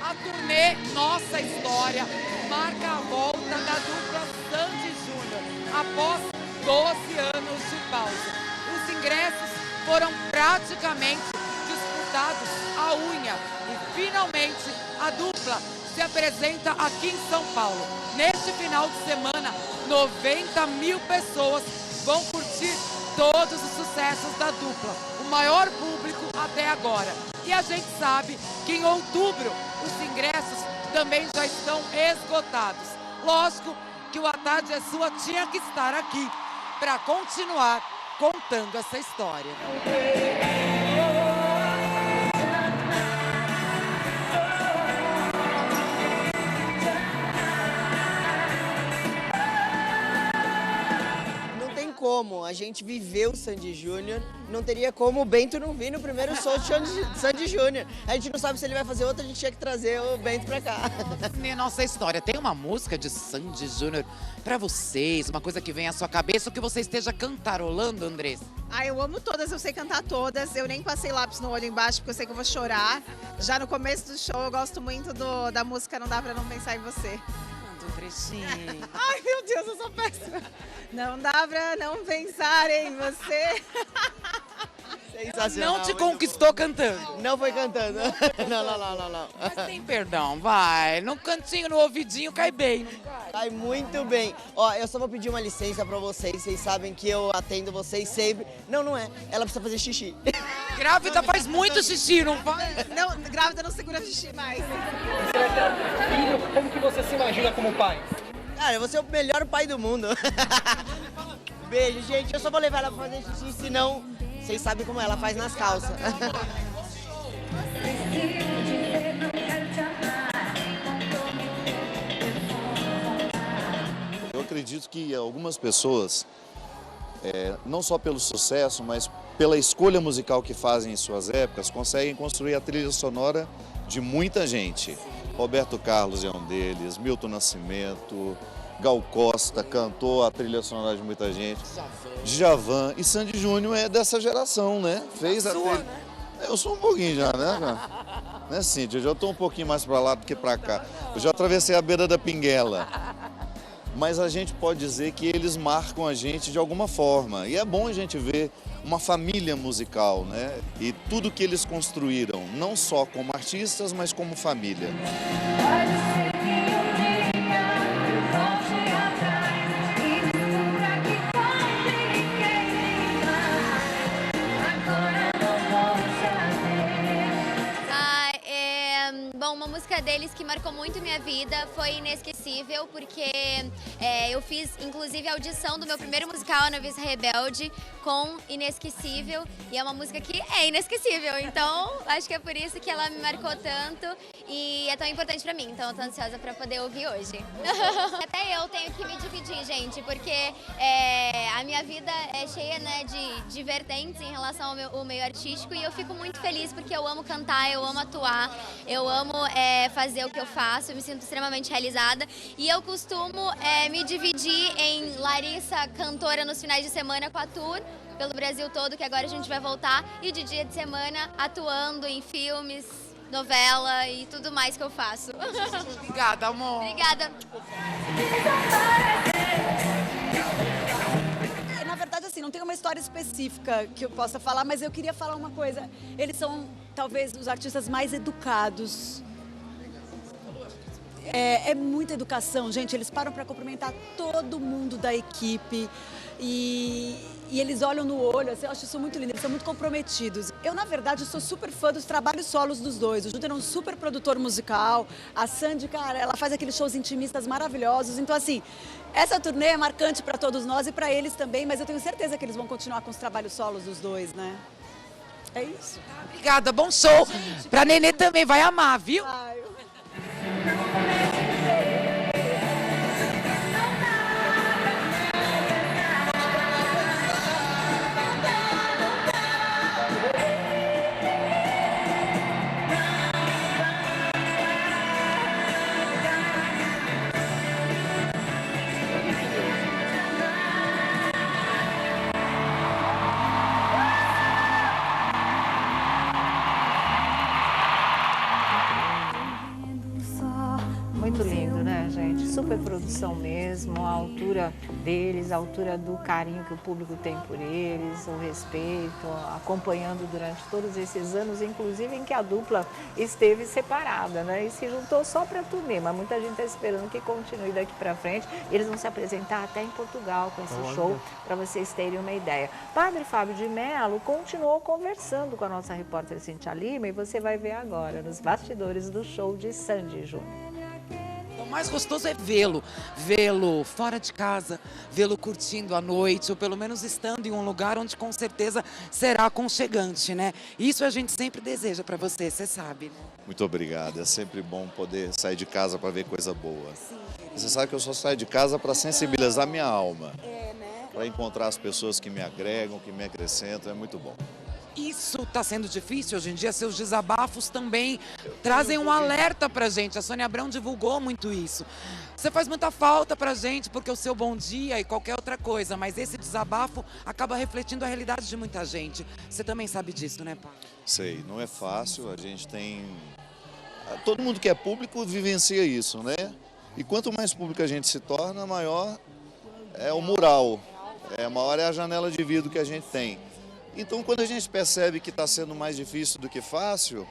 A turnê Nossa História marca a volta da dupla Sandy Júnior após 12 anos de pausa. Os ingressos foram praticamente disputados à unha e finalmente a dupla se apresenta aqui em São Paulo. Neste final de semana, 90 mil pessoas vão curtir todos os sucessos da dupla, o maior público até agora. E a gente sabe que em outubro os ingressos também já estão esgotados. Lógico que o A Tarde é Sua tinha que estar aqui para continuar contando essa história. Como a gente viveu o Sandy Júnior, não teria como o Bento não vir no primeiro show de Sandy Júnior. A gente não sabe se ele vai fazer outro, a gente tinha que trazer o Bento pra cá. Nossa História, tem uma música de Sandy Júnior pra vocês, uma coisa que vem à sua cabeça, ou que você esteja cantarolando, Andressa? Eu amo todas, eu sei cantar todas, eu nem passei lápis no olho embaixo porque eu sei que eu vou chorar. Já no começo do show eu gosto muito da música Não Dá Pra Não Pensar em Você. Um trechinho. Ai, meu Deus, eu sou péssima. Não dá pra não pensar em você. Não te conquistou cantando? Não foi cantando. Não. Mas tem perdão, vai. No cantinho, no ouvidinho, cai bem. Cai muito bem. Ó, eu só vou pedir uma licença pra vocês. Vocês sabem que eu atendo vocês sempre. Não é. Ela precisa fazer xixi. Grávida faz muito xixi, não faz? Não, grávida não segura xixi mais. Filho, como que você se imagina como pai? Cara, eu vou ser o melhor pai do mundo. Beijo, gente. Eu só vou levar ela pra fazer xixi, senão vocês sabem como ela faz nas calças. Eu acredito que algumas pessoas, não só pelo sucesso, mas pela escolha musical que fazem em suas épocas, conseguem construir a trilha sonora de muita gente. Roberto Carlos é um deles, Milton Nascimento, Gal Costa cantou a trilha sonora de muita gente, Djavan, e Sandy Júnior é dessa geração, né? Fez a trilha. Né? Eu sou um pouquinho já, né, Cíntia? Eu já estou um pouquinho mais para lá do que para cá. Eu já atravessei a beira da Pinguela. Mas a gente pode dizer que eles marcam a gente de alguma forma. E é bom a gente ver uma família musical, né? E tudo que eles construíram, não só como artistas, mas como família. Bom, uma música deles que marcou muito minha vida foi Inesquecível, porque eu fiz, inclusive, a audição do meu primeiro musical, Noviça Rebelde, com Inesquecível, e é uma música que é inesquecível, então acho que é por isso que ela me marcou tanto e é tão importante pra mim, então eu tô ansiosa pra poder ouvir hoje. Até eu tenho que me dividir, gente, porque a minha vida é cheia, né, de vertentes em relação ao meio artístico, e eu fico muito feliz porque eu amo cantar, eu amo atuar, eu amo fazer o que eu faço, eu me sinto extremamente realizada, e eu costumo me dividir em Larissa, cantora nos finais de semana com a tour pelo Brasil todo, que agora a gente vai voltar, e de dia de semana atuando em filmes, novela e tudo mais que eu faço. Obrigada, amor. Obrigada. Na verdade, assim, não tem uma história específica que eu possa falar, mas eu queria falar uma coisa. Eles são, talvez, os artistas mais educados. É muita educação, gente. Eles param para cumprimentar todo mundo da equipe e eles olham no olho, assim, eu acho isso muito lindo, eles são muito comprometidos. Eu, na verdade, sou super fã dos trabalhos solos dos dois. O Júnior é um super produtor musical, a Sandy, cara, ela faz aqueles shows intimistas maravilhosos. Então, assim, essa turnê é marcante para todos nós e para eles também, mas eu tenho certeza que eles vão continuar com os trabalhos solos dos dois, né? É isso. Obrigada, bom show. Pra Nenê também, vai amar, viu? Muito lindo, né, gente? Super produção mesmo, a altura deles, a altura do carinho que o público tem por eles, o respeito, acompanhando durante todos esses anos, inclusive em que a dupla esteve separada, né? E se juntou só para turnê, mas muita gente está esperando que continue daqui para frente. Eles vão se apresentar até em Portugal com esse show, para vocês terem uma ideia. Padre Fábio de Mello continuou conversando com a nossa repórter Cintia Lima e você vai ver agora nos bastidores do show de Sandy Júnior. O mais gostoso é vê-lo fora de casa, vê-lo curtindo a noite, ou pelo menos estando em um lugar onde com certeza será aconchegante, né? Isso a gente sempre deseja para você sabe, né? Muito obrigado, é sempre bom poder sair de casa para ver coisa boa. Você sabe que eu só saio de casa para sensibilizar minha alma, para encontrar as pessoas que me agregam, que me acrescentam, é muito bom. Isso está sendo difícil hoje em dia, seus desabafos também trazem um alerta pra gente. A Sônia Abrão divulgou muito isso. Você faz muita falta pra gente, porque o seu bom dia e qualquer outra coisa, mas esse desabafo acaba refletindo a realidade de muita gente. Você também sabe disso, né, pai? Sei, não é fácil, a gente tem... Todo mundo que é público vivencia isso, né? E quanto mais público a gente se torna, maior é o mural, maior é a janela de vidro que a gente tem. Então, quando a gente percebe que está sendo mais difícil do que fácil,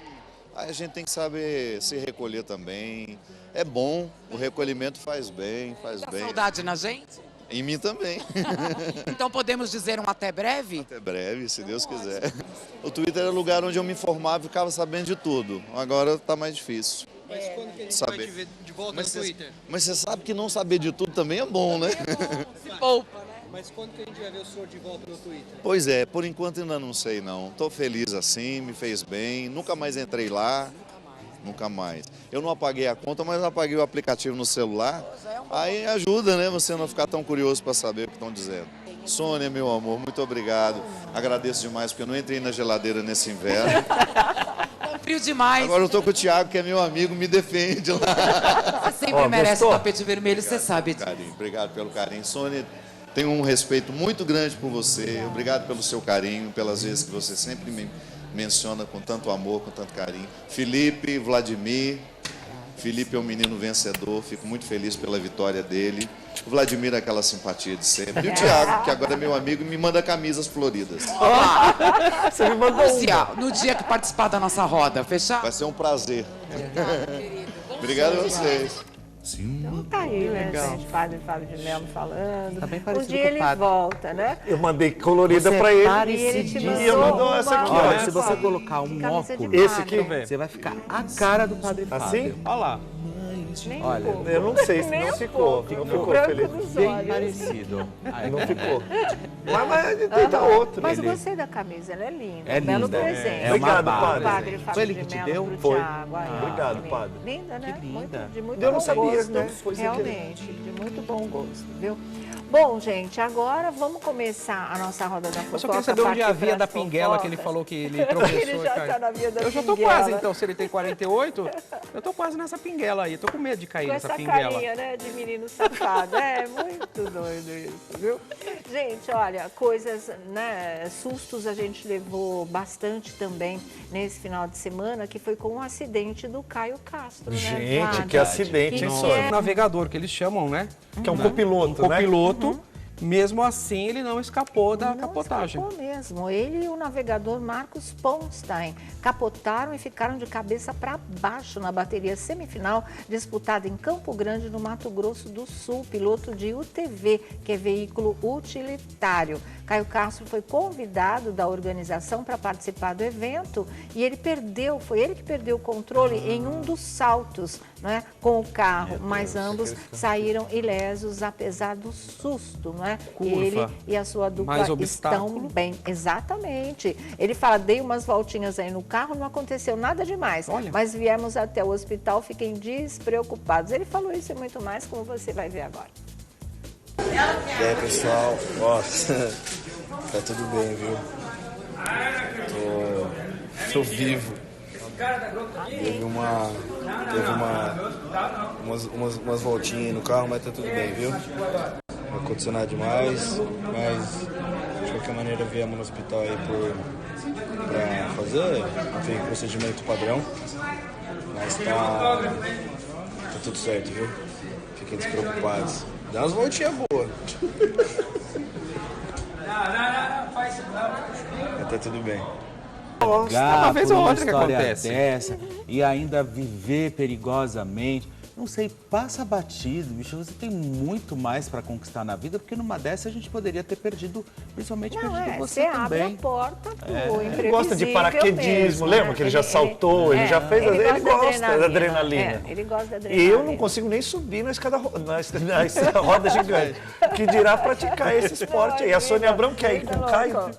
a gente tem que saber se recolher também. É bom, o recolhimento faz bem, faz bem. Dá saudade na gente? Em mim também. Então podemos dizer um até breve? Até breve, se Deus quiser. O Twitter era o lugar onde eu me informava e ficava sabendo de tudo. Agora está mais difícil. Mas quando que a gente vai te ver de volta no Twitter? Mas você sabe que não saber de tudo também é bom, né? Se poupa, né? Mas quando que a gente vai ver o senhor de volta no Twitter? Pois é, por enquanto ainda não sei não. Estou feliz assim, me fez bem, nunca mais entrei lá, nunca mais. Eu não apaguei a conta, mas apaguei o aplicativo no celular. Aí ajuda, né, você não ficar tão curioso para saber o que estão dizendo. Sônia, meu amor, muito obrigado. Agradeço demais, porque eu não entrei na geladeira nesse inverno. Frio demais. Agora eu tô com o Thiago, que é meu amigo, me defende lá. Você sempre merece o tapete vermelho, você sabe. Carinho, obrigado pelo carinho. Sônia, tenho um respeito muito grande por você. Obrigado pelo seu carinho, pelas vezes que você sempre me menciona com tanto amor, com tanto carinho. Felipe, Vladimir. Felipe é um menino vencedor, fico muito feliz pela vitória dele. O Vladimir é aquela simpatia de sempre. E o Thiago, que agora é meu amigo e me manda camisas floridas. Você me mandou no dia que participar da nossa roda, fechar? Vai ser um prazer. Obrigado a vocês. Então tá aí, né, gente? Padre Fábio de Mello falando. Tá bem Um parecido dia com o ele padre. volta, né? Eu mandei colorida Você pra ele. parecidíssimo. E eu mandou essa aqui, Olha, ó. se você colocar um Camisa de óculos, Esse aqui? você vai ficar a cara do Padre Fábio. Assim? Olha lá. Olha, Eu não sei se não ficou. Não ficou, Felipe. bem parecido. Aí, Não ficou. Mas tenta outro. Mas eu gostei da camisa, ela é linda. É um belo linda, presente. é uma Obrigado, bala. padre. Padre Fábio Foi ele de que te Mello deu? pro Foi. Thiago. Aí, Obrigado, ó, padre. Linda, né? Que linda. De muito Eu não bom sabia, gosto. né? Foi sem querer. Realmente, de muito bom gosto, viu? Bom, gente, agora vamos começar a nossa roda da fofoca. Eu só queria saber onde é a partir via da pras pinguela que ele fofocas. falou que ele tropeçou. Ele já cara. tá na via da Eu já tô pinguela. quase, então, se ele tem 48, eu tô quase nessa pinguela aí. Tô com medo de cair Com nessa essa pinguela. carinha, né, de menino safado. É muito doido isso, viu? Gente, olha, coisas, né, sustos a gente levou bastante também nesse final de semana, que foi com o acidente do Caio Castro, né? Gente, Vlad? que acidente, hein, Que Sônia? O navegador que eles chamam, né? Que é um copiloto, Um né? copiloto Mesmo assim, ele não escapou da capotagem. Não escapou mesmo. Ele e o navegador Marcos Ponstein capotaram e ficaram de cabeça para baixo na bateria semifinal disputada em Campo Grande, no Mato Grosso do Sul, piloto de UTV, que é veículo utilitário. Caio Castro foi convidado da organização para participar do evento e ele perdeu, foi ele que perdeu o controle em um dos saltos, né, com o carro, mas ambos saíram ilesos apesar do susto, não é? Ele e a sua dupla estão bem. Exatamente. Ele fala, dei umas voltinhas aí no carro, não aconteceu nada demais, mas viemos até o hospital, fiquem despreocupados. Ele falou isso e muito mais, como você vai ver agora. E aí, pessoal, tá tudo bem, viu? Tô vivo. Teve umas voltinhas no carro, mas tá tudo bem, viu? Não aconteceu nada demais, mas de qualquer maneira viemos no hospital aí pra fazer um procedimento padrão. Mas tá tudo certo, viu? Fiquem despreocupados. Dá umas voltinhas boas. Mas tá tudo bem. Uma vez ou outra que acontece. Dessa, e ainda viver perigosamente. Não sei, passa batido, bicho. Você tem muito mais para conquistar na vida, porque numa dessa a gente poderia ter perdido, principalmente perdido você também. Abre a porta pro imprevisível. Ele gosta de paraquedismo, lembra que ele já saltou, ele já fez, ele gosta da adrenalina. Ele gosta da adrenalina. E eu não consigo nem subir na roda gigante, que dirá praticar esse esporte aí. A Sônia Abrão quer ir com o Caio.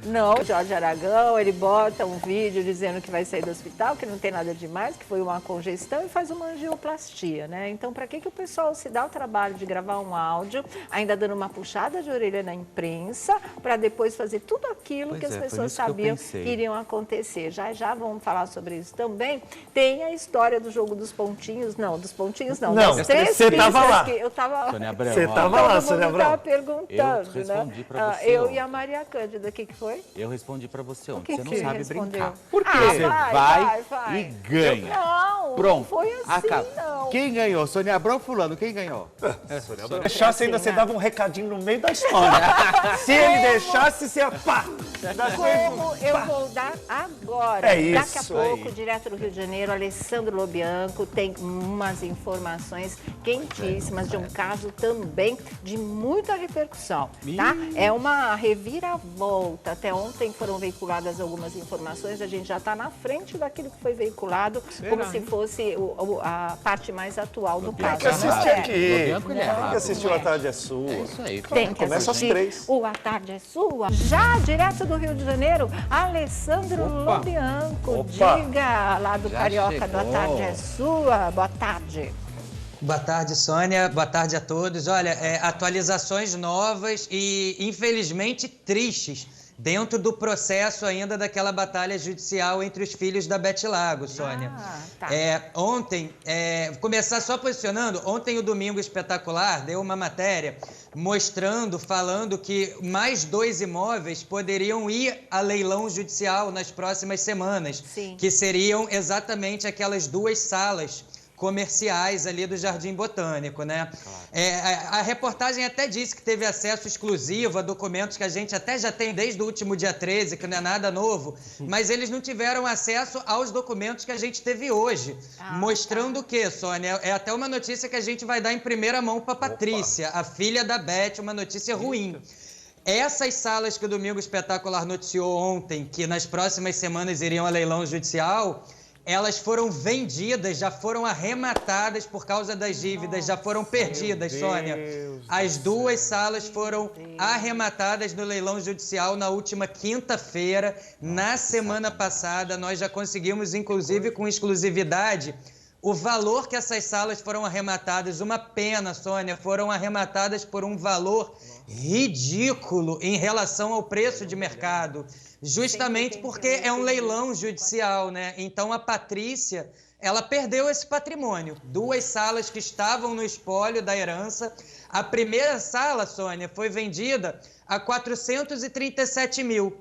Não, o Jorge Aragão, ele bota um vídeo dizendo que vai sair do hospital, que não tem nada demais, que foi uma congestão e faz uma angioplastia, né? Então, para que o pessoal se dá o trabalho de gravar um áudio, ainda dando uma puxada de orelha na imprensa, para depois fazer tudo aquilo que as pessoas sabiam que iriam acontecer? Já vamos falar sobre isso também. Tem a história do jogo dos pontinhos, das três você estava lá. Que eu estava Sônia Abrão, você estava lá, Sônia Abrão. Estava perguntando, eu respondi para você. Eu e a Maria Cândida, o que foi? Eu respondi pra você ontem. Você não sabe brincar. Por quê? Você vai e ganha. Não, pronto. Não foi assim, não. Quem ganhou? Sônia Abrão, fulano, quem ganhou? Sônia Abrão. Se deixasse ainda, você dava um recadinho no meio da história. Se ele deixasse, você ia pá! Como eu vou dar agora. É isso. Daqui a pouco, direto do Rio de Janeiro, Alessandro Lobianco tem umas informações quentíssimas de um caso também de muita repercussão, tá? É uma reviravolta. Até ontem foram veiculadas algumas informações, a gente já está na frente daquilo que foi veiculado, como se fosse a parte mais atual do caso. Tem que assistir aqui. Tem que assistir o A Tarde é Sua. É isso aí. Tem que começa às 3. O A Tarde é Sua. Já direto do Rio de Janeiro, Alessandro Lobianco. Diga lá do Carioca do A Tarde é Sua. Boa tarde. Boa tarde, Sônia. Boa tarde a todos. Olha, atualizações novas e, infelizmente, tristes dentro do processo ainda daquela batalha judicial entre os filhos da Beth Lago, Sônia. Ontem, começar só posicionando, ontem o Domingo Espetacular deu uma matéria mostrando, falando que mais 2 imóveis poderiam ir a leilão judicial nas próximas semanas, que seriam exatamente aquelas 2 salas comerciais ali do Jardim Botânico, né? A reportagem até disse que teve acesso exclusivo a documentos que a gente até já tem desde o último dia 13, que não é nada novo, mas eles não tiveram acesso aos documentos que a gente teve hoje, mostrando o quê, Sônia? É até uma notícia que a gente vai dar em primeira mão para Patrícia, a filha da Beth, uma notícia ruim. Essas salas que o Domingo Espetacular noticiou ontem, que nas próximas semanas iriam a leilão judicial, elas foram vendidas, já foram arrematadas por causa das dívidas, já foram perdidas, Sônia. As 2 salas foram arrematadas no leilão judicial na última quinta-feira. Na semana passada, nós já conseguimos, inclusive com exclusividade, o valor que essas salas foram arrematadas. Uma pena, Sônia, foram arrematadas por um valor ridículo em relação ao preço de mercado. Justamente porque é um leilão judicial, né? Então a Patrícia, ela perdeu esse patrimônio. 2 salas que estavam no espólio da herança. A primeira sala, Sônia, foi vendida a 437 mil.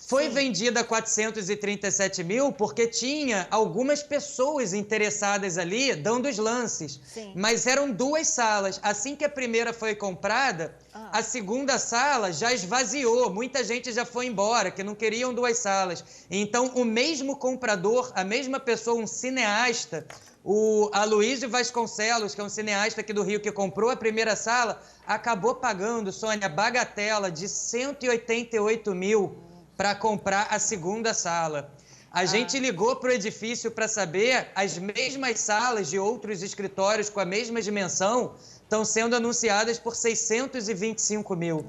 Foi vendida a 437 mil porque tinha algumas pessoas interessadas ali dando os lances. Sim. Mas eram 2 salas. Assim que a primeira foi comprada, a segunda sala já esvaziou. Muita gente já foi embora, que não queriam 2 salas. Então, o mesmo comprador, a mesma pessoa, um cineasta, o Aloysio Vasconcelos, que é um cineasta aqui do Rio, que comprou a primeira sala, acabou pagando, Sônia, bagatela de 188 mil para comprar a segunda sala. A gente ligou para o edifício para saber, as mesmas salas de outros escritórios com a mesma dimensão estão sendo anunciadas por 625 mil.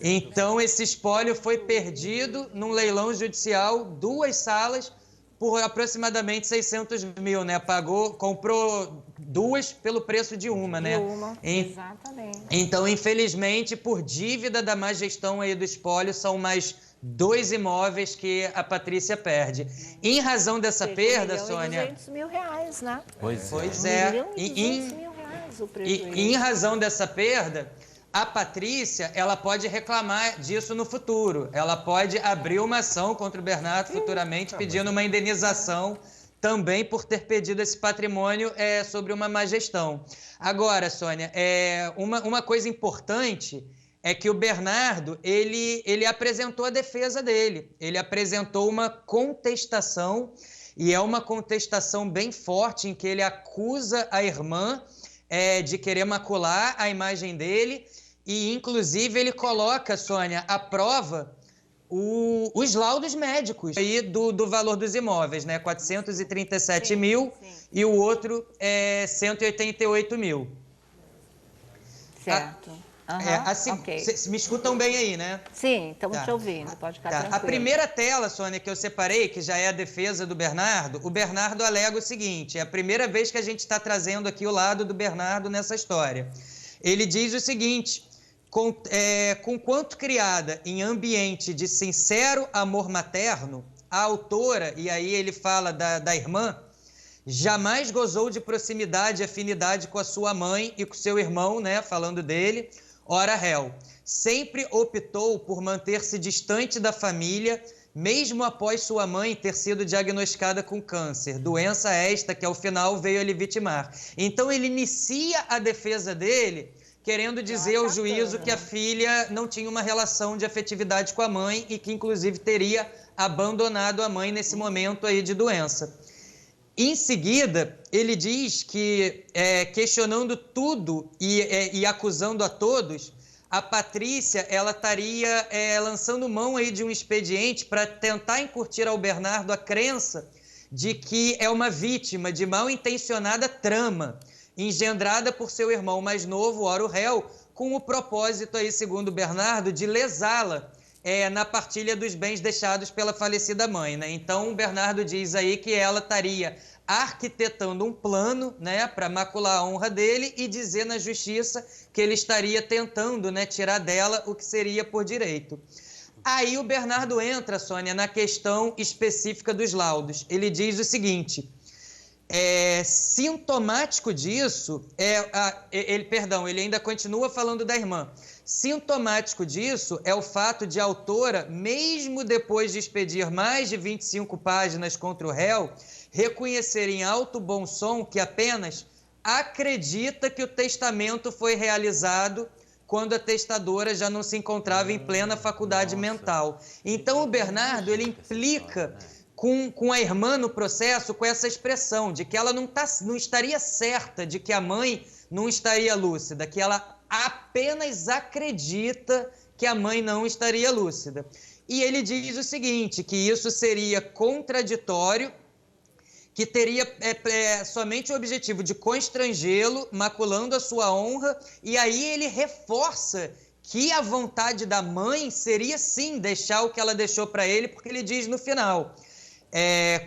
Então, esse espólio foi perdido num leilão judicial, 2 salas por aproximadamente 600 mil, né? Comprou 2 pelo preço de uma, né? Exatamente. Então, infelizmente, por dívida da má gestão aí do espólio, são mais 2 imóveis que a Patrícia perde. Em razão dessa perda, Sônia... R$1.200 mil, né? Pois é. R$1.200 mil o prejuízo. E em razão dessa perda, a Patrícia, ela pode reclamar disso no futuro. Ela pode abrir uma ação contra o Bernardo futuramente, pedindo uma indenização também por ter perdido esse patrimônio sobre uma má gestão. Agora, Sônia, uma coisa importante é que o Bernardo, ele apresentou a defesa dele. Ele apresentou uma contestação, e é uma contestação bem forte, em que ele acusa a irmã de querer macular a imagem dele, e inclusive ele coloca, Sônia, à prova os laudos médicos aí do valor dos imóveis, né? 437 mil e o outro 188 mil. Certo. Vocês me escutam bem aí, né? Sim, estamos te ouvindo, pode ficar tranquilo. A primeira tela, Sônia, que eu separei, que já é a defesa do Bernardo, o Bernardo alega o seguinte, é a primeira vez que a gente está trazendo aqui o lado do Bernardo nessa história. Ele diz o seguinte, conquanto criada em ambiente de sincero amor materno, a autora, e aí ele fala da irmã, jamais gozou de proximidade e afinidade com a sua mãe e com seu irmão, né, falando dele. Ora, réu, sempre optou por manter-se distante da família, mesmo após sua mãe ter sido diagnosticada com câncer, doença esta que ao final veio a lhe vitimar. Então ele inicia a defesa dele querendo dizer ao juízo que a filha não tinha uma relação de afetividade com a mãe e que inclusive teria abandonado a mãe nesse momento aí de doença. Em seguida, ele diz que, questionando tudo e acusando a todos, a Patrícia ela estaria lançando mão aí de um expediente para tentar incutir ao Bernardo a crença de que é uma vítima de mal intencionada trama, engendrada por seu irmão mais novo, ora o réu, com o propósito aí, segundo Bernardo, de lesá-la na partilha dos bens deixados pela falecida mãe, né? Então, o Bernardo diz aí que ela estaria arquitetando um plano, né, para macular a honra dele e dizer na justiça que ele estaria tentando, né, tirar dela o que seria por direito. Aí o Bernardo entra, Sônia, na questão específica dos laudos. Ele diz o seguinte, sintomático disso, ele ainda continua falando da irmã. Sintomático disso é o fato de a autora, mesmo depois de expedir mais de 25 páginas contra o réu, reconhecer em alto bom som que apenas acredita que o testamento foi realizado quando a testadora já não se encontrava em plena faculdade mental. Então o Bernardo, ele implica com a irmã no processo com essa expressão de que ela não estaria certa de que a mãe não estaria lúcida, que ela apenas acredita que a mãe não estaria lúcida. E ele diz o seguinte, que isso seria contraditório, que teria somente o objetivo de constrangê-lo, maculando a sua honra, e aí ele reforça que a vontade da mãe seria sim deixar o que ela deixou para ele, porque ele diz no final,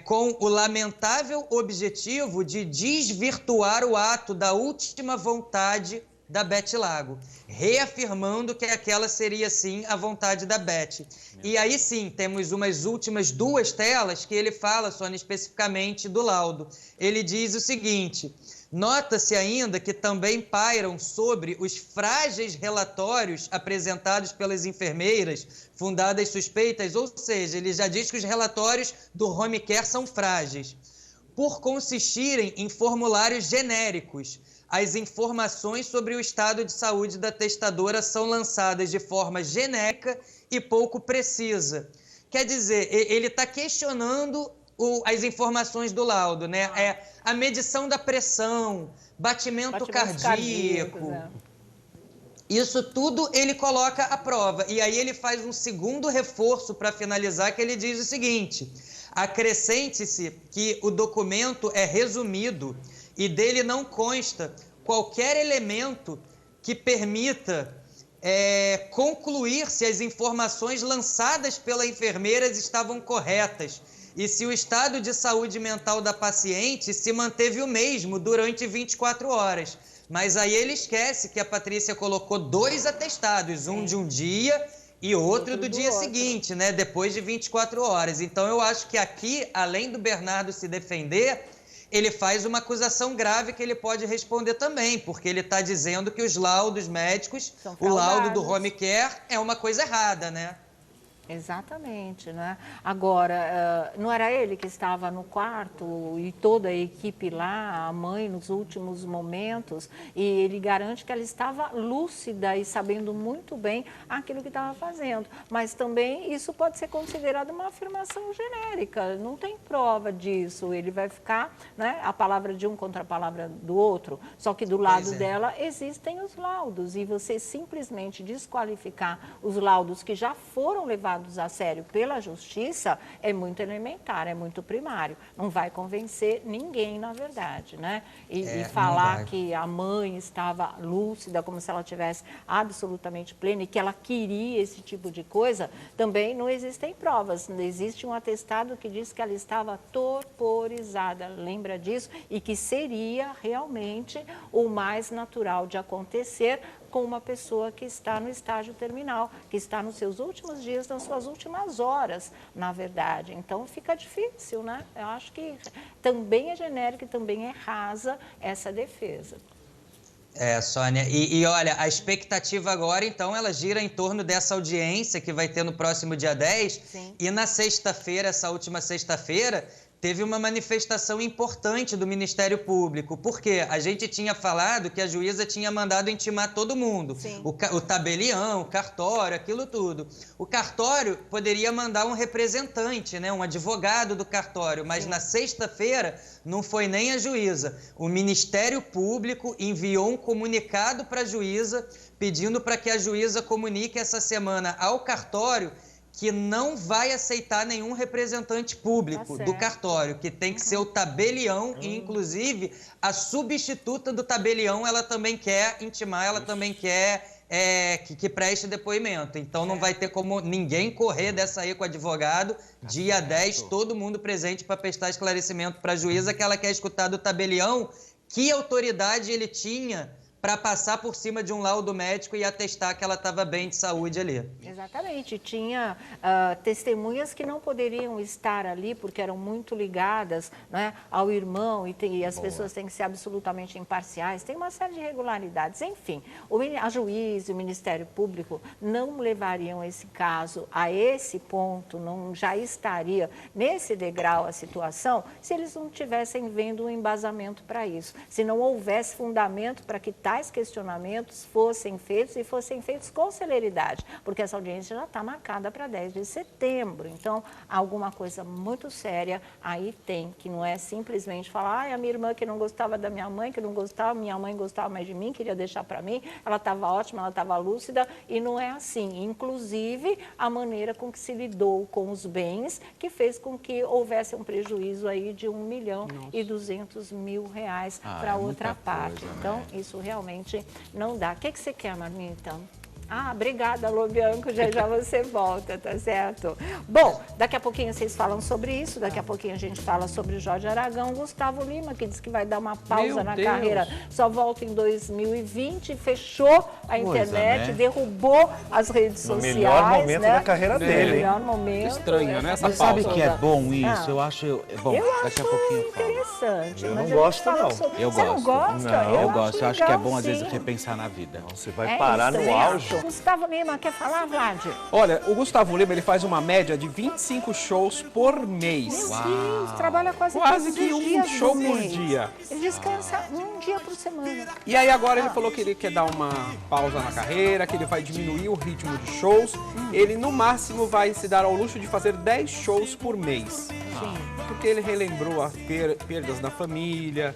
com o lamentável objetivo de desvirtuar o ato da última vontade da Beth Lago, reafirmando que aquela seria, sim, a vontade da Beth. E aí, sim, temos umas últimas 2 telas que ele fala, Sônia, especificamente do laudo. Ele diz o seguinte: nota-se ainda que também pairam sobre os frágeis relatórios apresentados pelas enfermeiras fundadas suspeitas, ou seja, ele já diz que os relatórios do home care são frágeis, por consistirem em formulários genéricos. As informações sobre o estado de saúde da testadora são lançadas de forma genérica e pouco precisa. Quer dizer, ele está questionando as informações do laudo, né? A medição da pressão, batimento cardíaco. Isso tudo ele coloca à prova. E aí ele faz um segundo reforço para finalizar, que ele diz o seguinte: acrescente-se que o documento é resumido e dele não consta qualquer elemento que permita concluir se as informações lançadas pela enfermeira estavam corretas e se o estado de saúde mental da paciente se manteve o mesmo durante 24 horas. Mas aí ele esquece que a Patrícia colocou 2 atestados, um de um dia e outro do dia seguinte, né? Depois de 24 horas. Então eu acho que aqui, além do Bernardo se defender, ele faz uma acusação grave que ele pode responder também, porque ele está dizendo que os laudos médicos, o laudo do home care é uma coisa errada, né? Exatamente, né? Agora, não era ele que estava no quarto e toda a equipe lá, a mãe nos últimos momentos, e ele garante que ela estava lúcida e sabendo muito bem aquilo que estava fazendo. Mas também isso pode ser considerado uma afirmação genérica, não tem prova disso. Ele vai ficar, né, a palavra de um contra a palavra do outro, só que do lado dela existem os laudos, e você simplesmente desqualificar os laudos que já foram levados a sério pela justiça é muito elementar, é muito primário. Não vai convencer ninguém, na verdade, né? E falar que a mãe estava lúcida, como se ela tivesse absolutamente plena e que ela queria esse tipo de coisa, também não existem provas. Existe um atestado que diz que ela estava torporizada, lembra disso? E que seria realmente o mais natural de acontecer com uma pessoa que está no estágio terminal, que está nos seus últimos dias, nas suas últimas horas, na verdade. Então, fica difícil, né? Eu acho que também é genérica e também é rasa essa defesa. Sônia, e olha, a expectativa agora, então, ela gira em torno dessa audiência que vai ter no próximo dia 10. Sim. E na sexta-feira, essa última sexta-feira, teve uma manifestação importante do Ministério Público, porque a gente tinha falado que a juíza tinha mandado intimar todo mundo, o tabelião, o cartório, aquilo tudo. O cartório poderia mandar um representante, né, um advogado do cartório, mas na sexta-feira não foi nem a juíza. O Ministério Público enviou um comunicado para a juíza, pedindo para que a juíza comunique essa semana ao cartório que não vai aceitar nenhum representante público do cartório, que tem que ser o tabelião, e inclusive a substituta do tabelião, ela também quer intimar, ela também quer que preste depoimento. Então não vai ter como ninguém correr dessa aí com o advogado. Dia 10, todo mundo presente para prestar esclarecimento para a juíza que ela quer escutar do tabelião que autoridade ele tinha para passar por cima de um laudo médico e atestar que ela estava bem de saúde ali. Exatamente. Tinha testemunhas que não poderiam estar ali porque eram muito ligadas, né, ao irmão e as pessoas têm que ser absolutamente imparciais. Tem uma série de irregularidades. Enfim, a juiz e o Ministério Público não levariam esse caso a esse ponto, não já estaria nesse degrau a situação se eles não tivessem vendo um embasamento para isso, se não houvesse fundamento para que tais questionamentos fossem feitos e fossem feitos com celeridade, porque essa audiência já está marcada para 10 de setembro. Então, alguma coisa muito séria aí tem, que não é simplesmente falar, a minha irmã que não gostava da minha mãe, que não gostava, minha mãe gostava mais de mim, queria deixar para mim, ela estava ótima, ela estava lúcida, e não é assim. Inclusive, a maneira com que se lidou com os bens, que fez com que houvesse um prejuízo aí de R$1.200.000 para outra parte. Então, isso realmente não dá. O que você quer, Marmita? Obrigada, Lô Bianco, já você volta, tá certo? Bom, daqui a pouquinho vocês falam sobre isso, daqui a pouquinho a gente fala sobre Jorge Aragão, Gustavo Lima, que diz que vai dar uma pausa na carreira, só volta em 2020, fechou a internet, né? Derrubou as redes sociais. No melhor momento da carreira dele. No melhor momento. Estranho, né? Essa pausa. Sabe que é bom isso? Eu acho... Bom, daqui a pouquinho eu falo. Interessante. Eu não gosto, não. Eu Você não gosta? Não, eu gosto. Eu acho que é bom, às sim. vezes, repensar na vida. Você vai parar no auge. Gustavo Lima, quer falar, Vlad? Olha, o Gustavo Lima, ele faz uma média de 25 shows por mês. Meu Deus, trabalha quase que todos os um dias show do por mês. dia. Ele descansa um dia por semana. E aí agora ele falou que ele quer dar uma pausa na carreira, que ele vai diminuir o ritmo de shows. Ele, no máximo, vai se dar ao luxo de fazer 10 shows por mês. Porque ele relembrou as perdas da família.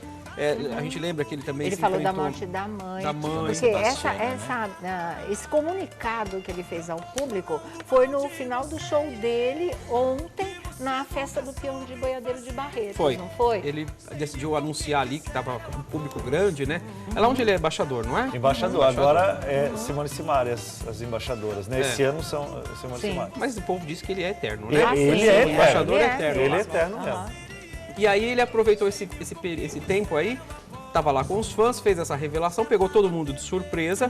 A gente lembra que ele também Ele falou da morte da mãe. Porque esse comunicado que ele fez ao público foi no final do show dele ontem, na festa do peão de boiadeiro de Barretos, não foi? Ele decidiu anunciar ali que estava com um público grande, né? É lá onde ele é embaixador, não é? Embaixador. Agora é Simone Simari, as embaixadoras, né? Esse ano são Simone Simari. Mas o povo diz que ele é eterno, né? Ele é eterno. Embaixador eterno. Ele é eterno mesmo. E aí ele aproveitou esse tempo aí, estava lá com os fãs, fez essa revelação, pegou todo mundo de surpresa,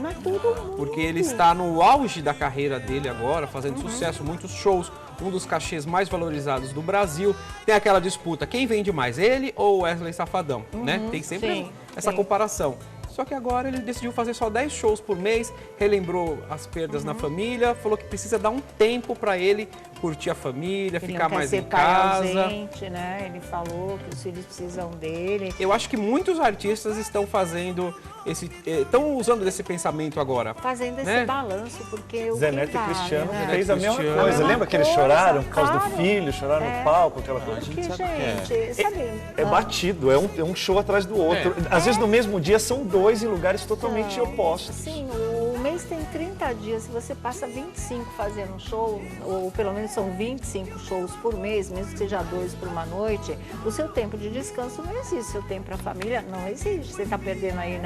porque ele está no auge da carreira dele agora, fazendo sucesso, muitos shows, um dos cachês mais valorizados do Brasil. Tem aquela disputa, quem vende mais, ele ou Wesley Safadão, né? Tem sempre essa comparação. Só que agora ele decidiu fazer só 10 shows por mês, relembrou as perdas na família, falou que precisa dar um tempo para ele curtir a família, Ele ficar não mais quer em ser pai casa. ausente, né? Ele falou que os filhos precisam dele. Eu acho que muitos artistas estão fazendo estão usando desse pensamento agora. Fazendo né? esse balanço, porque o Zé que Neto vale, e Cristiano né? fez a mesma coisa. Lembra que eles choraram por causa do filho, choraram no palco, aquela coisa? Porque, gente, sabe... É batido, é um show atrás do outro. Às vezes no mesmo dia são dois em lugares totalmente opostos. Sim, o mês tem 30 dias, se você passa 25 fazendo um show, ou pelo menos são 25 shows por mês, mesmo que seja 2 por uma noite, o seu tempo de descanso não existe, seu tempo para a família não existe. Você está perdendo aí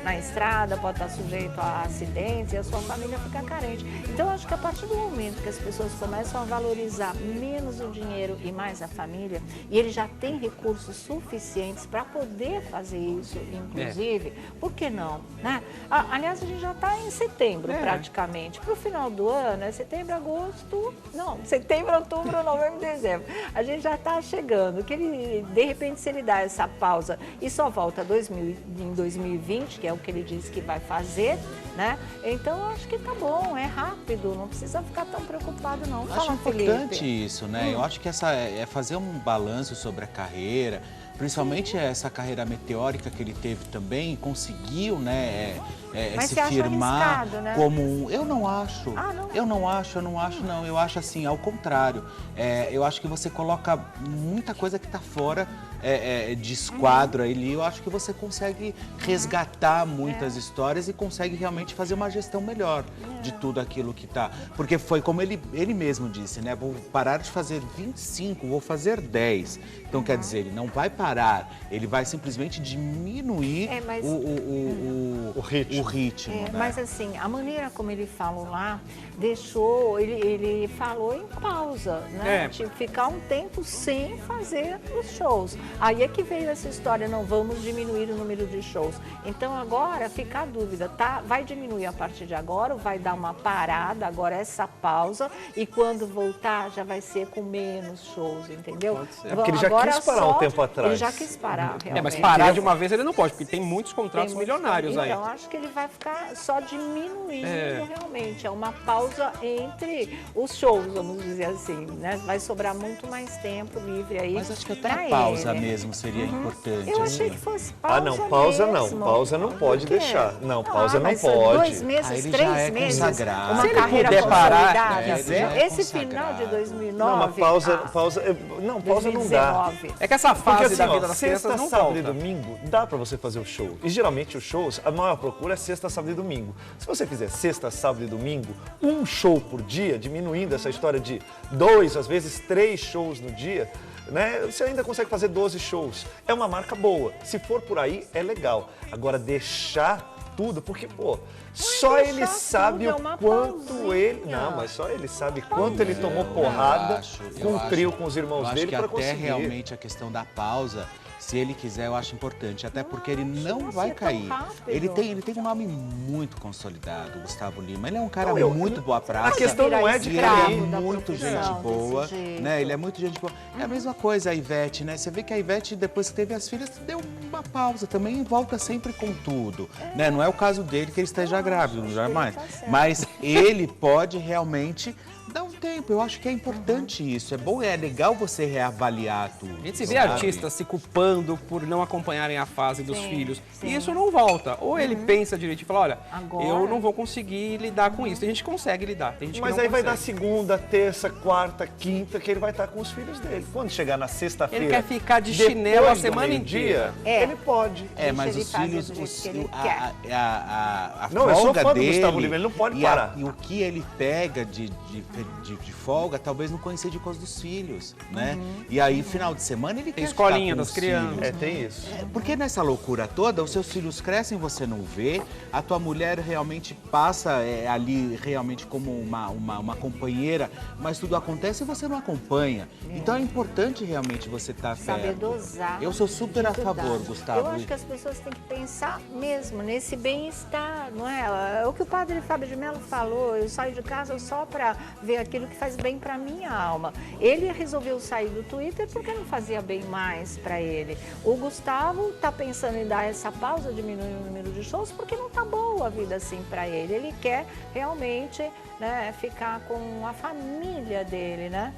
na estrada, pode estar sujeito a acidentes e a sua família fica carente. Então, acho que a partir do momento que as pessoas começam a valorizar menos o dinheiro e mais a família, e ele já tem recursos suficientes para poder fazer isso, inclusive, por que não? Né? Aliás, a gente já está em setembro, praticamente. Para o final do ano, é setembro, agosto... Não, setembro, outubro, novembro, dezembro. A gente já está chegando. Que ele, de repente, se ele dá essa pausa e só volta em 2020, que é o que ele disse que vai fazer, né? Então, acho que tá bom, é rápido, não precisa ficar tão preocupado, não. Acho importante isso, né? Eu acho que é fazer um balanço sobre a carreira, principalmente essa carreira meteórica que ele teve também, conseguiu, né, se firmar né? como um... Eu não acho. Eu não acho, não. Eu acho assim, ao contrário. Eu acho que você coloca muita coisa que está fora de esquadro ali. Eu acho que você consegue resgatar muitas histórias e consegue realmente fazer uma gestão melhor de tudo aquilo que está. Porque foi como ele mesmo disse, né? Vou parar de fazer 25, vou fazer 10. Então, quer dizer, ele não vai parar, ele vai simplesmente diminuir o ritmo. Né? Mas assim, a maneira como ele falou lá, deixou, ele falou em pausa, né? Tipo, ficar um tempo sem fazer os shows. Aí é que veio essa história, não vamos diminuir o número de shows. Então agora fica a dúvida, tá? Vai diminuir a partir de agora, ou vai dar uma parada, agora essa pausa, e quando voltar já vai ser com menos shows, entendeu? Pode ser. Porque ele já quis parar um tempo atrás. Ele já quis parar, realmente. Mas parar de uma vez ele não pode, porque tem muitos contratos milionários aí. Então, acho que ele vai ficar só diminuindo realmente. É uma pausa entre os shows, vamos dizer assim, né? Vai sobrar muito mais tempo livre aí. Mas acho que até a pausa mesmo seria importante. Eu achei que fosse pausa. Não, pausa mesmo. não. Pausa não pode deixar. Não, pausa não mas pode. 2 meses, ele 3 já é meses, consagrado. uma Se ele carreira puder parar, consolidada. Esse final de 2009... Não, mas pausa não dá. É que essa fase Porque, da vida das crianças sexta, não sábado volta. e domingo, dá pra você fazer o show. E geralmente os shows, a maior procura é sexta, sábado e domingo. Se você fizer sexta, sábado e domingo, um show por dia, diminuindo essa história de 2, às vezes 3 shows no dia, né? Você ainda consegue fazer 12 shows. É uma marca boa. Se for por aí, é legal. Agora, deixar tudo, porque, pô, só ele sabe o quanto ele... Não, mas só ele sabe quanto ele tomou porrada com o trio, com os irmãos dele para conseguir. Até realmente a questão da pausa, se ele quiser, eu acho importante, até porque ele não vai cair. Ele tem um nome muito consolidado, Gustavo Lima. Ele é um cara muito boa praça. A questão não é de cair. Ele é muito gente boa, né? Ele é muito gente boa. É a mesma coisa a Ivete, né? Você vê que a Ivete, depois que teve as filhas, deu uma pausa também e volta sempre com tudo, né? Não é o caso dele que ele esteja grávido, jamais. Mas ele pode realmente dar um tempo. Eu acho que é importante isso. É bom, é legal você reavaliar tudo. A gente se vê artistas se culpando por não acompanharem a fase dos filhos. E isso não volta. Ou ele pensa direito e fala, olha, eu não vou conseguir lidar com isso. Tem gente que consegue lidar, tem gente que Mas não aí vai consegue. dar segunda, terça, quarta, quinta, que ele vai estar com os filhos dele. Quando chegar na sexta-feira... Ele quer ficar de chinelo a semana inteira. Ele pode. Mas os filhos, a Não, eu sou folga fã do dele, Gustavo Lima, ele não pode parar. E o que ele pega de folga, talvez não coincide com os dos filhos, né? E aí, final de semana, ele quer escolinha ficar com das os crianças. filhos. Tem isso. Porque nessa loucura toda, os seus filhos crescem, você não vê, a tua mulher realmente passa ali realmente como uma companheira, mas tudo acontece e você não acompanha. Então é importante realmente você estar perto. Saber dosar. Eu sou super a favor, Gustavo. Eu acho que as pessoas têm que pensar mesmo nesse bem-estar, não é? É o que o padre Fábio de Mello falou, eu saio de casa só para ver aquilo que faz bem para minha alma. Ele resolveu sair do Twitter porque não fazia bem mais para ele. O Gustavo está pensando em dar essa pausa, diminuir o número de shows, porque não está boa a vida assim para ele. Ele quer realmente, né, ficar com a família dele, né?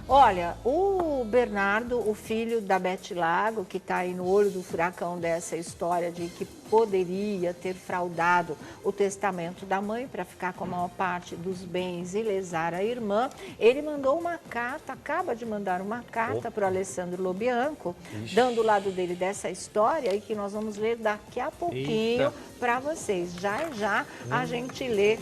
Olha, o Bernardo, o filho da Beth Lago, que está aí no olho do furacão dessa história de que poderia ter fraudado o testamento da mãe para ficar com a maior parte dos bens e lesar a irmã, ele mandou uma carta, acaba de mandar uma carta para o Alessandro Lobianco, dando o lado dele dessa história e que nós vamos ler daqui a pouquinho para vocês. Já a gente lê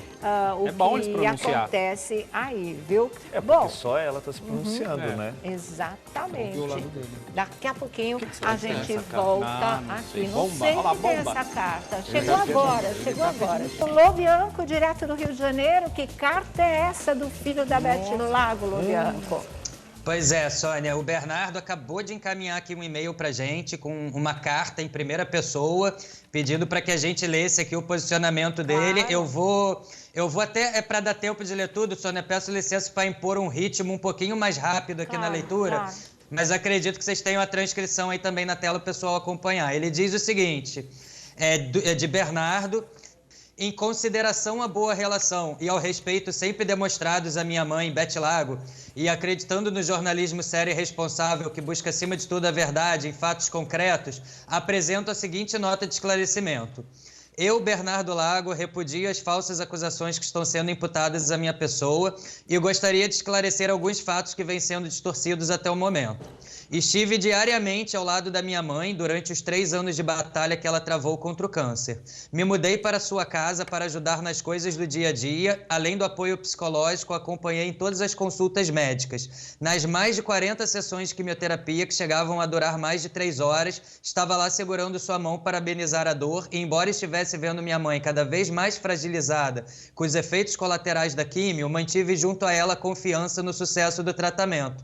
o que acontece aí, viu? Bom, só ela está se pronunciando, né? Exatamente. Ouviu o lado dele. Daqui a pouquinho será a que tem gente essa carta? volta Não aqui. sei. Não Bomba, sei olha lá, o que tem bomba. essa carta. Eu Chegou já agora, pedi. chegou Ele tá agora. pedindo. Lobianco, direto do Rio de Janeiro. Que carta é essa do filho da Beth Lago, Lobianco? Pois é, Sônia, o Bernardo acabou de encaminhar aqui um e-mail pra gente com uma carta em primeira pessoa, pedindo para que a gente lesse aqui o posicionamento dele. Eu vou até, para dar tempo de ler tudo, Sônia, peço licença para impor um ritmo um pouquinho mais rápido aqui na leitura, mas acredito que vocês tenham a transcrição aí também na tela, o pessoal acompanhar. Ele diz o seguinte, de Bernardo: em consideração à boa relação e ao respeito sempre demonstrados à minha mãe, Beth Lago, e acreditando no jornalismo sério e responsável que busca acima de tudo a verdade em fatos concretos, apresento a seguinte nota de esclarecimento. Eu, Bernardo Lago, repudio as falsas acusações que estão sendo imputadas à minha pessoa e gostaria de esclarecer alguns fatos que vêm sendo distorcidos até o momento. Estive diariamente ao lado da minha mãe durante os 3 anos de batalha que ela travou contra o câncer. Me mudei para sua casa para ajudar nas coisas do dia a dia, além do apoio psicológico, acompanhei em todas as consultas médicas. Nas mais de 40 sessões de quimioterapia, que chegavam a durar mais de 3 horas, estava lá segurando sua mão para amenizar a dor e, embora estivesse vendo minha mãe cada vez mais fragilizada com os efeitos colaterais da químio, mantive junto a ela confiança no sucesso do tratamento.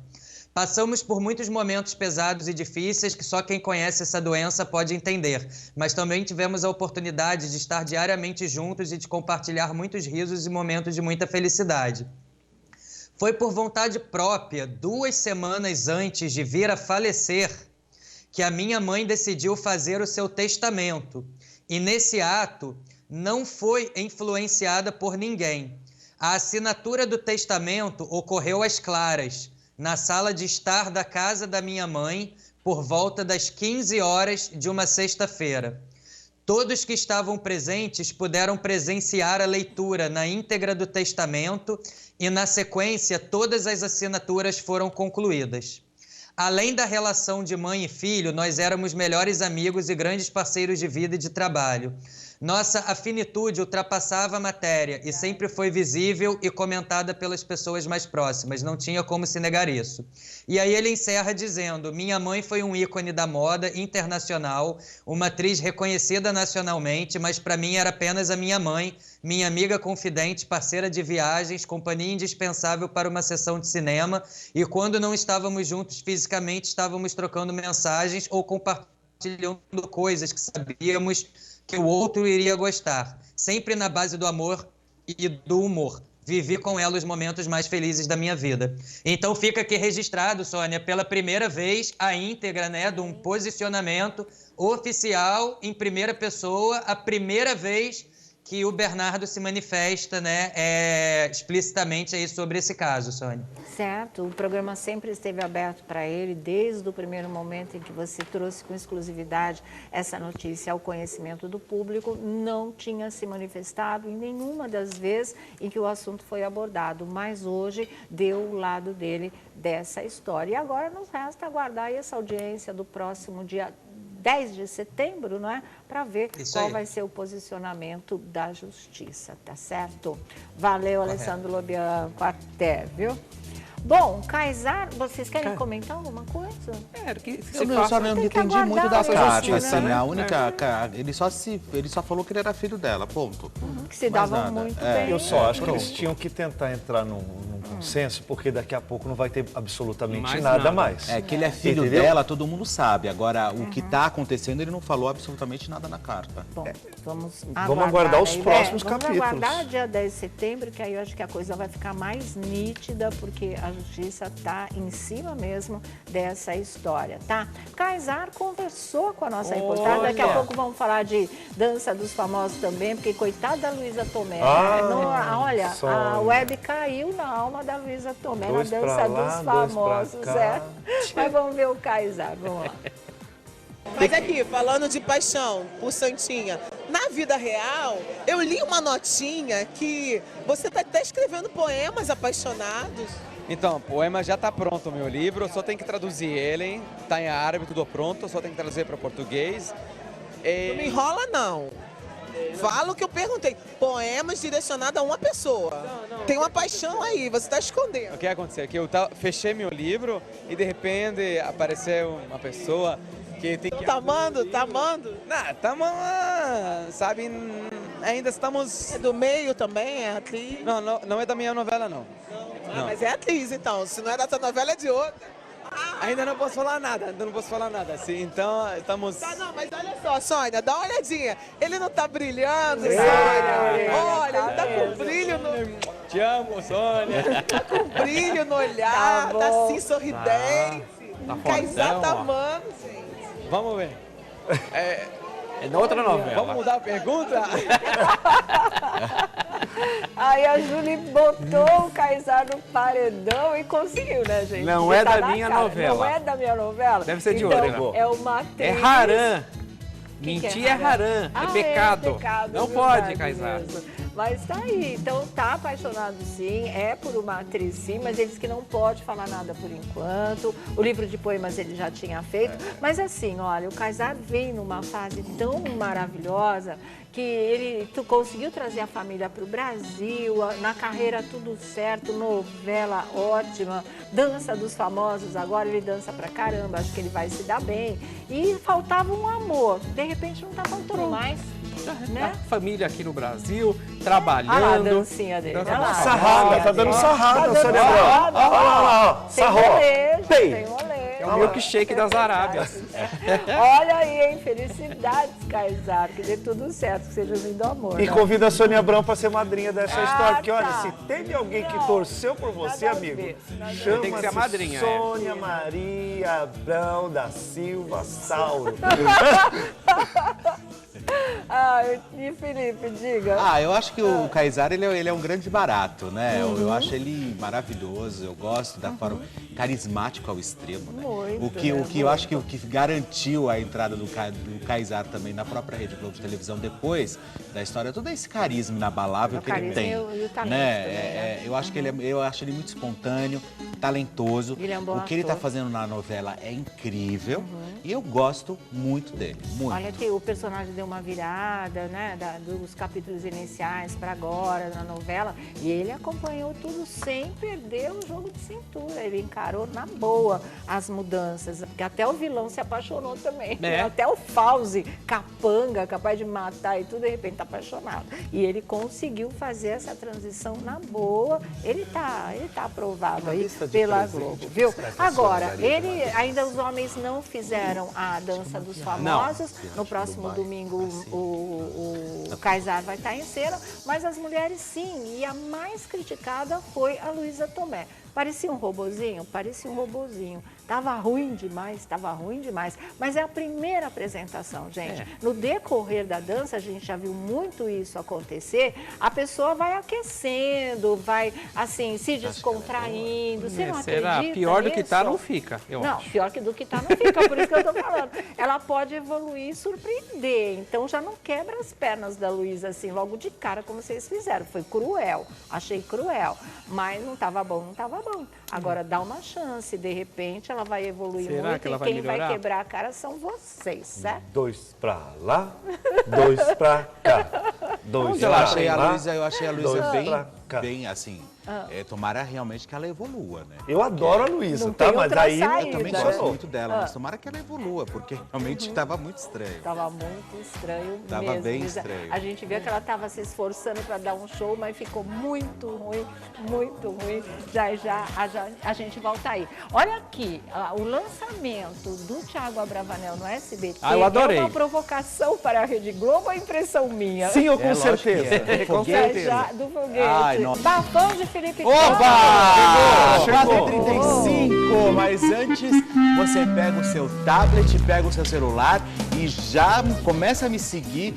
Passamos por muitos momentos pesados e difíceis que só quem conhece essa doença pode entender, mas também tivemos a oportunidade de estar diariamente juntos e de compartilhar muitos risos e momentos de muita felicidade. Foi por vontade própria, 2 semanas antes de vir a falecer, que a minha mãe decidiu fazer o seu testamento. E nesse ato não foi influenciada por ninguém. A assinatura do testamento ocorreu às claras, na sala de estar da casa da minha mãe, por volta das 15 horas de uma sexta-feira. Todos que estavam presentes puderam presenciar a leitura na íntegra do testamento e, na sequência, todas as assinaturas foram concluídas. Além da relação de mãe e filho, nós éramos melhores amigos e grandes parceiros de vida e de trabalho. Nossa afinitude ultrapassava a matéria e sempre foi visível e comentada pelas pessoas mais próximas, não tinha como se negar isso. E aí ele encerra dizendo: minha mãe foi um ícone da moda internacional, uma atriz reconhecida nacionalmente, mas para mim era apenas a minha mãe, minha amiga confidente, parceira de viagens, companhia indispensável para uma sessão de cinema, e quando não estávamos juntos fisicamente, estávamos trocando mensagens ou compartilhando coisas que sabíamos que o outro iria gostar, sempre na base do amor e do humor. Vivi com ela os momentos mais felizes da minha vida. Então fica aqui registrado, Sônia, pela primeira vez, a íntegra, né, de um posicionamento oficial em primeira pessoa, a primeira vez que o Bernardo se manifesta, né, explicitamente aí sobre esse caso, Sônia. Certo, o programa sempre esteve aberto para ele, desde o primeiro momento em que você trouxe com exclusividade essa notícia ao conhecimento do público, não tinha se manifestado em nenhuma das vezes em que o assunto foi abordado, mas hoje deu o lado dele dessa história. E agora nos resta aguardar essa audiência do próximo dia 10 de setembro, não é? Para ver qual vai ser o posicionamento da justiça, tá certo? Valeu, Alessandro Lobianco, até, viu? Bom, Kaysar, vocês querem comentar alguma coisa? Eu só não entendi muito das cartas, assim, a única... Ele só falou que ele era filho dela, ponto. Que se davam muito bem. Eu só acho que eles tinham que tentar entrar num consenso, porque daqui a pouco não vai ter absolutamente nada mais. É que ele é filho dela, todo mundo sabe. Agora, o que está acontecendo, ele não falou absolutamente nada na carta. Bom, vamos aguardar os próximos capítulos. Vamos aguardar dia 10 de setembro, que aí eu acho que a coisa vai ficar mais nítida, porque a justiça está em cima mesmo dessa história, tá? Kaysar conversou com a nossa reportagem, daqui a pouco vamos falar de Dança dos Famosos também, porque coitada da Luísa Tomé, olha, a web caiu na alma da Luísa Tomé, na Dança dos Famosos, mas vamos ver o Kaysar, vamos lá. Mas aqui, falando de paixão por Santinha, na vida real, eu li uma notinha que você está até escrevendo poemas apaixonados. Então, o poema já está pronto, o meu livro, eu só tenho que traduzir ele, está em árabe, tudo pronto, só tenho que traduzir para português. Não me enrola, não. Fala o que eu perguntei. Poemas direcionados a uma pessoa. Tem uma paixão aí, você está escondendo. O que aconteceu? Que eu fechei meu livro e de repente apareceu uma pessoa que tem que... Tá amando? Tá amando? Não, estamos, sabe, ainda estamos... É do meio também, é atriz? Não é da minha novela, não. Não. Mas é atriz, então. Se não é dessa novela, é de outra. Ainda não posso falar nada, Assim, então, estamos... Tá, não, mas olha só, Sônia, dá uma olhadinha. Ele não tá brilhando, Sônia. Olha, ele tá com brilho no... Te amo, Sônia. Tá com brilho no olhar, tá assim, sorridente. Kaysar tá amando, gente. Vamos ver. É na outra novela. Vamos mudar a pergunta? Aí a Júlia botou o Kaysar no paredão e conseguiu, né, gente? Não é da minha novela. Não é da minha novela? Deve ser de então, outra. É uma atriz. É Haram. Mentir é Haram. É pecado. É pecado. Não pode, Kaysar. Mas tá aí, então tá apaixonado sim, é por uma atriz sim, mas ele disse que não pode falar nada por enquanto. O livro de poemas ele já tinha feito, mas assim, olha, o Kaysar vem numa fase tão maravilhosa que ele conseguiu trazer a família para o Brasil, na carreira tudo certo, novela ótima, Dança dos Famosos, agora ele dança pra caramba, acho que ele vai se dar bem. E faltava um amor, de repente não tá faltando mais. Né? A família aqui no Brasil, trabalhando. Olha lá a dancinha dele. Sarrada, tá dando sarrada, Sônia Abrão. Olha lá, sarrou. Tem molejo. É o milkshake das Arábias. Olha aí, hein? Felicidades, Kaysar, que dê tudo certo, que seja vindo amor. E convida a Sônia Abrão para ser madrinha dessa história, porque olha, se teve alguém que torceu por você, amigo, chama-se Sônia Maria Abrão da Silva Sauro. E Felipe, diga. Eu acho que o Kaysar, ele é um grande barato, né? Eu acho ele maravilhoso, eu gosto da forma carismático ao extremo, né? O que eu acho que o que garantiu a entrada do Kaysar também na própria Rede Globo de televisão depois da história, todo esse carisma inabalável que ele tem, e o talento, né? Eu acho ele muito espontâneo, talentoso. Ele é um bom o que ele está ator. fazendo na novela é incrível. E eu gosto muito dele, muito. Olha que o personagem deu uma virada, né, dos capítulos iniciais para agora, na novela, e ele acompanhou tudo sem perder o jogo de cintura. Ele encarou na boa as mudanças, porque até o vilão se apaixonou também. Até o Fauzi, capanga, capaz de matar e tudo, de repente tá apaixonado. E ele conseguiu fazer essa transição na boa. Ele tá aprovado aí pela Globo, viu? Agora, ainda os homens não fizeram a dança dos famosos. No próximo domingo o Kaysar vai estar em cena, mas as mulheres sim, e a mais criticada foi a Luísa Tomé. Parecia um robozinho? Parecia um robozinho. Tava ruim demais, mas é a primeira apresentação, gente. No decorrer da dança, a gente já viu muito isso acontecer, a pessoa vai aquecendo, vai, assim, se descontraindo. Você não será? acredita Pior do que nisso? tá, não fica, eu acho. Pior do que tá, não fica, por isso que eu tô falando. Ela pode evoluir e surpreender, então já não quebra as pernas da Luísa, assim, logo de cara, como vocês fizeram. Foi cruel, achei cruel, mas não tava bom. Agora dá uma chance, de repente ela vai evoluir muito e quem vai quebrar a cara são vocês, certo? 2 pra lá, 2 pra cá. 2 pra lá. Eu achei a Luísa bem assim. Tomara realmente que ela evolua, né? Eu adoro a Luísa, tá? Mas aí eu também gosto muito dela, mas tomara que ela evolua, porque realmente estava muito estranho. Tava muito estranho mesmo. Tava bem estranho. A gente via que ela estava se esforçando para dar um show, mas ficou muito ruim, muito ruim. Já a gente volta aí. Olha aqui, o lançamento do Thiago Abravanel no SBT eu adorei. É uma provocação para a Rede Globo ou é impressão minha? Sim, ou com certeza? Com certeza. Do foguete. Bafão de Felipe Campos. Opa! 4h35, mas antes você pega o seu tablet, pega o seu celular e já começa a me seguir,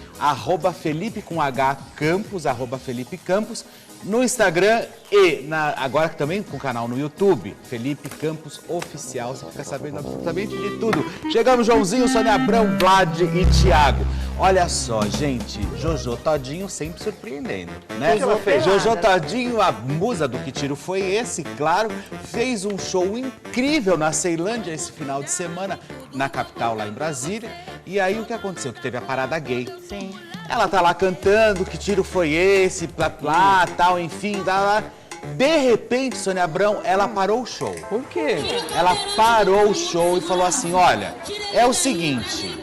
@Felipe com H Campos, @Felipe Campos, no Instagram e agora também com o canal no YouTube, Felipe Campos Oficial, você fica sabendo absolutamente de tudo. Chegamos, Joãozinho, Sônia Abrão, Vlad e Thiago. Olha só, gente, Jojo Todinho sempre surpreendendo, né? Jojo Todinho, a musa do Que Tiro Foi Esse, claro, fez um show incrível na Ceilândia esse final de semana, na capital, lá em Brasília. E aí o que aconteceu? Que teve a parada gay. Sim. Ela tá lá cantando, que tiro foi esse, blá, tal, enfim, lá. De repente, Sônia Abrão, ela parou o show. Por quê? Ela parou o show e falou assim, olha, é o seguinte,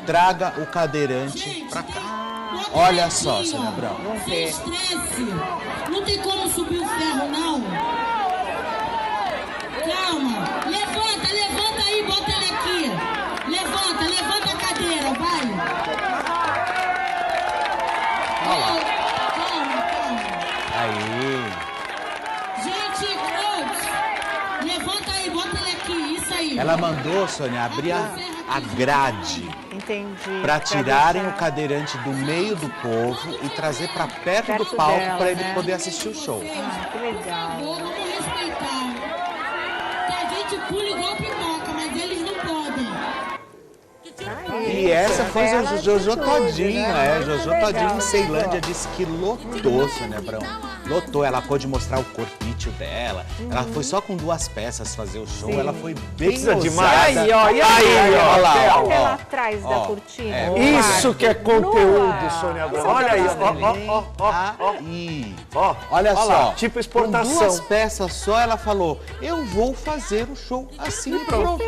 traga o cadeirante pra cá. Olha só, Sônia Abrão. Vamos ver. Não tem como subir o ferro, não. Calma. Levanta aí, bota ele aqui. Levanta a cadeira, vai. Calma. Aí. Gente, levanta aí, bota ele aqui, isso aí. Ela mandou, Sônia, abrir a grade. Entendi. Pra tirarem o cadeirante do meio do povo e trazer pra perto do palco dela, pra ele né? poder assistir o show. Que legal. Vamos respeitar. Que a gente pula igual pipoca, mas eles não podem. E essa foi o Jojo Todinho, né? Jojo Todinho em Ceilândia disse que lotou, Sônia Abrão. Lotou, ela pôde mostrar o corpício dela. Ela foi só com 2 peças fazer o show, ela foi bem ousada. Aí, ó lá, olha ela atrás da cortina. Isso que é conteúdo, Sônia Abrão. Olha aí, ó. Olha só, tipo exportação. Com 2 peças só, ela falou, eu vou fazer o show assim e pronto.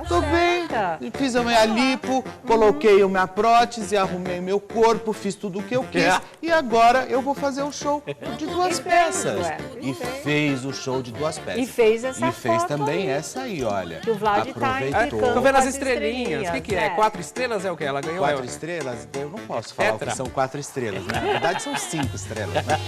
Tô bem. Fiz a minha lipo, coloquei a minha prótese, arrumei meu corpo, fiz tudo o que eu quis e agora eu vou fazer o show de 2 peças. E fez o show de 2 peças. E fez essa E fez foto também aí. essa aí, olha. Que o Vlad aproveitou. tá Tô vendo as estrelinhas. O que é? 4 estrelas é o que? Ela ganhou 4 estrelas? Eu não posso falar que são 4 estrelas. Na verdade, são 5 estrelas, né?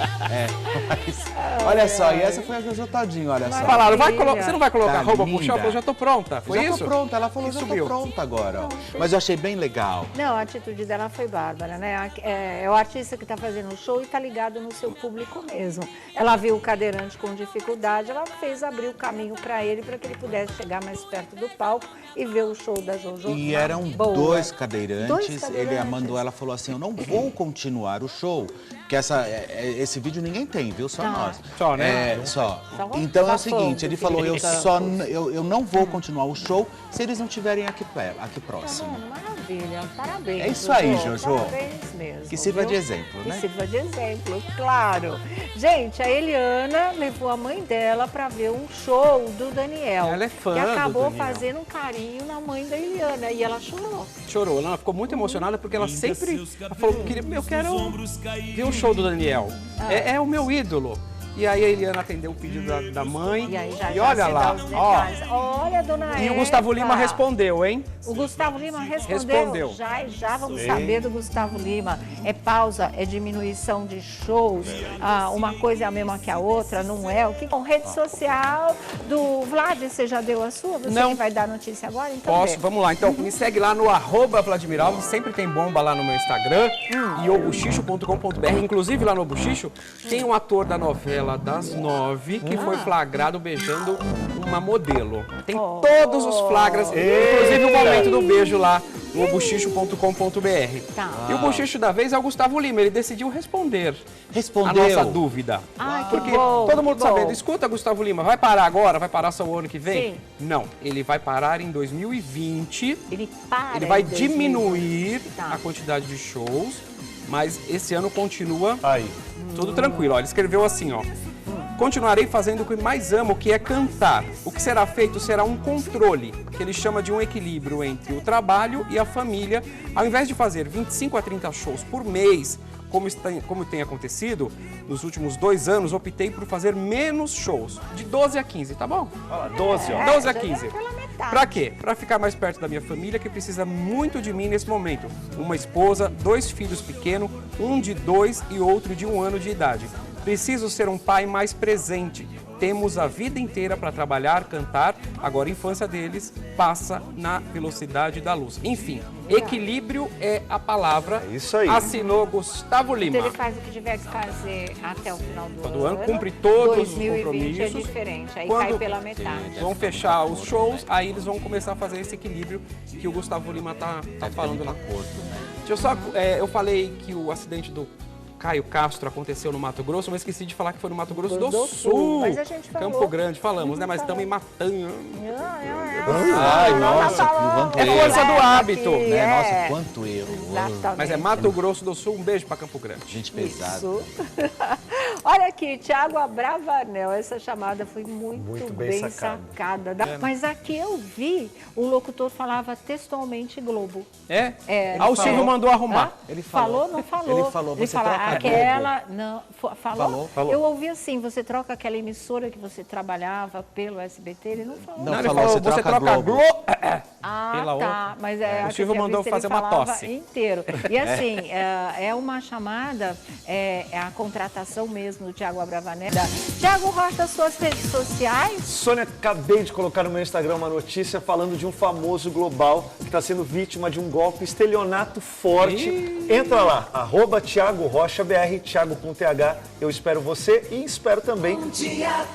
Mas, olha só, e essa foi a Jojo Todinho, olha só. Falaram, você não vai colocar roupa pro show? linda. Ela falou, já tô pronta. Foi já isso? Tô pronta, ela falou, já tô pronta agora. Ó. Mas eu achei bem legal. Não, a atitude dela foi bárbara, né? É o artista que está fazendo o show e está ligado no seu público mesmo. Ela viu o cadeirante com dificuldade, ela fez abrir o caminho para ele, para que ele pudesse chegar mais perto do palco e ver o show da Jojo. E eram 2 cadeirantes. Ele mandou, ela falou assim, eu não vou continuar o show, Porque esse vídeo ninguém tem, viu? Só nós. Só, né? Só. Então é o seguinte, ele falou, eu não vou continuar o show se eles não estiverem aqui próximo. Maravilha, parabéns. É isso aí, Jojo. Parabéns mesmo. Que sirva de exemplo, né? Que sirva de exemplo, claro. Gente, a Eliana levou a mãe dela para ver um show do Daniel. Ela é fã que acabou do Daniel. fazendo um carinho na mãe da Eliana e ela chorou. Chorou, ela ficou muito emocionada porque ela sempre falou, eu quero ver o show do Daniel. É o meu ídolo. E aí a Eliana atendeu o pedido da mãe. E aí já olha lá, Olha, dona E o Gustavo Lima respondeu, hein? O Gustavo Lima respondeu. Já vamos saber do Gustavo Lima. É pausa, é diminuição de shows. Uma coisa é a mesma que a outra, não é? O que? Rede social do Vlad, você já deu a sua? Você Não. que vai dar notícia agora? Então Posso, vamos lá. Então, me segue lá no @Vladimir Alves, sempre tem bomba lá no meu Instagram, e obuchicho.com.br. Inclusive, lá no Obuchicho, tem um ator da novela das 9 que foi flagrado beijando uma modelo. Tem todos os flagras, inclusive o momento do beijo lá no obuchicho.com.br. Tá. E o bochicho da vez é o Gustavo Lima, ele decidiu responder a nossa dúvida. Ai, Porque que bom, todo mundo que bom. sabendo, escuta, Gustavo Lima, vai parar agora? Vai parar só o ano que vem? Sim. Não, ele vai parar em 2020. Ele para. Ele vai em 2020. diminuir Tá. a quantidade de shows, mas esse ano continua tudo tranquilo. Ó, ele escreveu assim, ó. Continuarei fazendo o que mais amo, que é cantar. O que será feito será um controle, que ele chama de um equilíbrio entre o trabalho e a família. Ao invés de fazer 25 a 30 shows por mês, como tem acontecido, nos últimos 2 anos, optei por fazer menos shows, de 12 a 15, tá bom? 12, ó. 12 a 15. Pra quê? Pra ficar mais perto da minha família, que precisa muito de mim nesse momento. Uma esposa, 2 filhos pequenos, um de 2 e outro de 1 ano de idade. Preciso ser um pai mais presente. Temos a vida inteira para trabalhar, cantar. Agora a infância deles passa na velocidade da luz. Enfim, equilíbrio é a palavra. É isso aí. Assinou Gustavo Lima. Então ele faz o que tiver que fazer até o final do ano, cumpre todos 2020 os compromissos. é diferente, aí cai pela metade. Vão fechar os shows, aí eles vão começar a fazer esse equilíbrio que o Gustavo Lima tá falando lá. Deixa eu só, eu falei que o acidente do Caio Castro aconteceu no Mato Grosso, mas esqueci de falar que foi no Mato Grosso do Sul. Mas a gente falou. Campo Grande, falamos, né? Mas estamos em Matão. Ai, nossa, quanto É força do hábito. Né? Nossa, quanto erro. Exatamente. Mas é Mato Grosso do Sul, um beijo para Campo Grande. Gente pesada. Olha aqui, Thiago Abravanel, essa chamada foi muito bem sacada. Mas aqui eu vi, o locutor falava textualmente Globo. O Silvio mandou arrumar. Ele falou, não falou. Ele falou, você fala, troca aquela, Globo. não, falou? Falou. Eu ouvi assim, você troca aquela emissora que você trabalhava pelo SBT, ele não falou. Não, ele falou, você troca a Globo. Pela outra. Mas o Silvio mandou fazer uma tosse. Inteiro. E assim, é uma chamada, é a contratação mesmo do Thiago Abravanel. Thiago Rocha, suas redes sociais. Sônia, acabei de colocar no meu Instagram uma notícia falando de um famoso global que está sendo vítima de um golpe, estelionato forte. Entra lá, @Thiago Rocha BR, Thiago com TH. Eu espero você e espero também. Bom dia,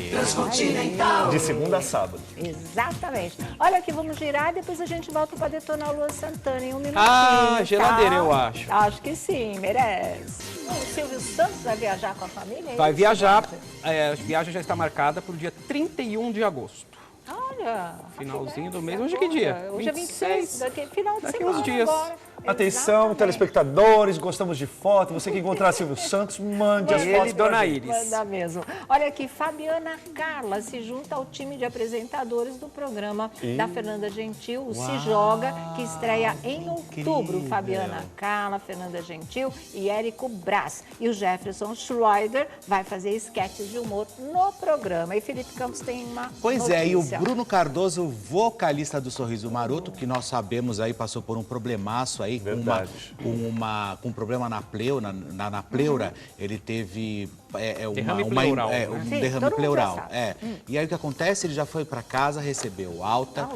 Transcontinental. De segunda a sábado. Exatamente. Olha aqui, vamos girar e depois a gente volta para detonar o Luan Santana em um minutinho. Geladeira, tá? eu acho. Acho que sim, merece. O Silvio Santos vai viajar com a família? Vai viajar, a viagem já está marcada para o dia 31 de agosto. Olha. Finalzinho do mês. Hoje é que dia? Hoje é 26, final de semana uns dias. agora. Atenção, Exatamente. telespectadores, gostamos de foto. Você que encontrar Silvio Santos, mande as fotos pra Dona gente. Iris. Manda mesmo. Olha aqui, Fabiana Carla se junta ao time de apresentadores do programa da Fernanda Gentil, o Se Joga, que estreia em outubro. Fabiana Carla, Fernanda Gentil e Érico Brás. E o Jefferson Schroeder vai fazer esquetes de humor no programa. E Felipe Campos tem uma notícia. E o Bruno Cardoso, vocalista do Sorriso Maroto, que nós sabemos aí, passou por um problemaço aí, com um problema na pleura, na pleura, ele teve derrame pleural. Um derrame pleural. E aí o que acontece? Ele já foi para casa, recebeu alta.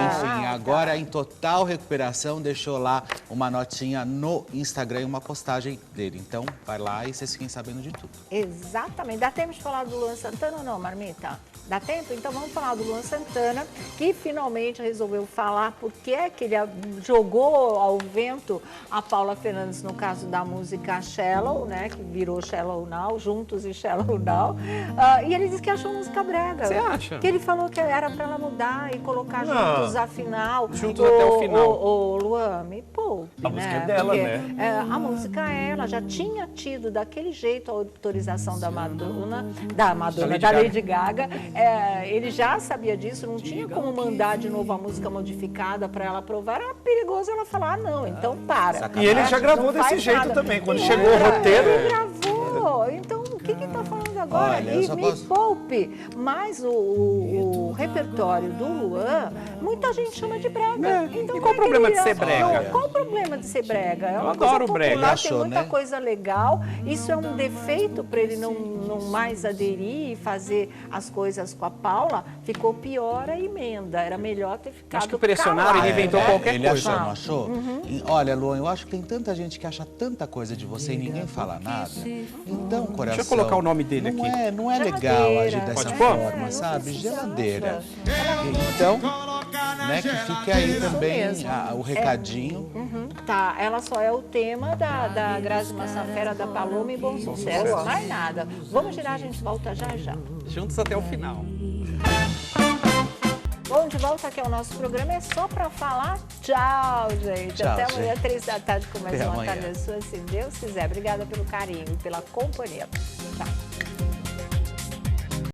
Enfim, agora em total recuperação, deixou lá uma notinha no Instagram e uma postagem dele. Então, vai lá e vocês fiquem sabendo de tudo. Exatamente. Dá tempo de falar do Luan Santana ou não, Marmita? Dá tempo? Então vamos falar do Luan Santana, que finalmente resolveu falar por que é que ele jogou ao vento a Paula Fernandes no caso da música Shallow, né? Que virou Shallow Now, Juntos e Shallow Now. E ele disse que achou música brega. Você acha? Que ele falou que era para ela mudar e colocar Juntos afinal. Juntos até o final. Ô, Luan, me poupe, a música é dela, porque, né? a música ela já tinha tido daquele jeito a autorização da Madonna, da Lady Gaga. Ele já sabia disso, não tinha como mandar de novo a música modificada para ela aprovar. Era perigoso ela falar, não, então para. E ele já gravou desse jeito também, quando chegou o roteiro. Ele gravou, então o que tá falando agora? Olha, E me poupe, mas o repertório do Luan, muita gente chama de brega. Então, e qual o problema de ser brega? Qual o problema de ser brega? É Eu uma adoro coisa brega. popular, Achou, tem muita né? coisa legal. Isso é um defeito para ele não mais aderir e fazer as coisas com a Paula. Ficou pior a emenda. Era melhor ter ficado Acho que pressionaram calado, e inventou né? qualquer Ele coisa. achou, não achou? E, olha, Luan, eu acho que tem tanta gente que acha tanta coisa de você e ninguém fala nada. Então, coração... Deixa eu colocar o nome dele aqui. Não é legal agir dessa forma, sabe? Geladeira. Então, né, que fique aí também o recadinho. Tá, ela só é o tema da Grazi Massafera, da Paloma e Bom Sucesso, mais nada. Vamos girar, a gente volta já já. Juntos até o final. Bom, de volta aqui ao nosso programa, é só pra falar tchau, gente. Tchau, até gente. amanhã, 3 da tarde, com mais Até uma amanhã. tarde sua, se Deus quiser. Obrigada pelo carinho e pela companhia. Tchau.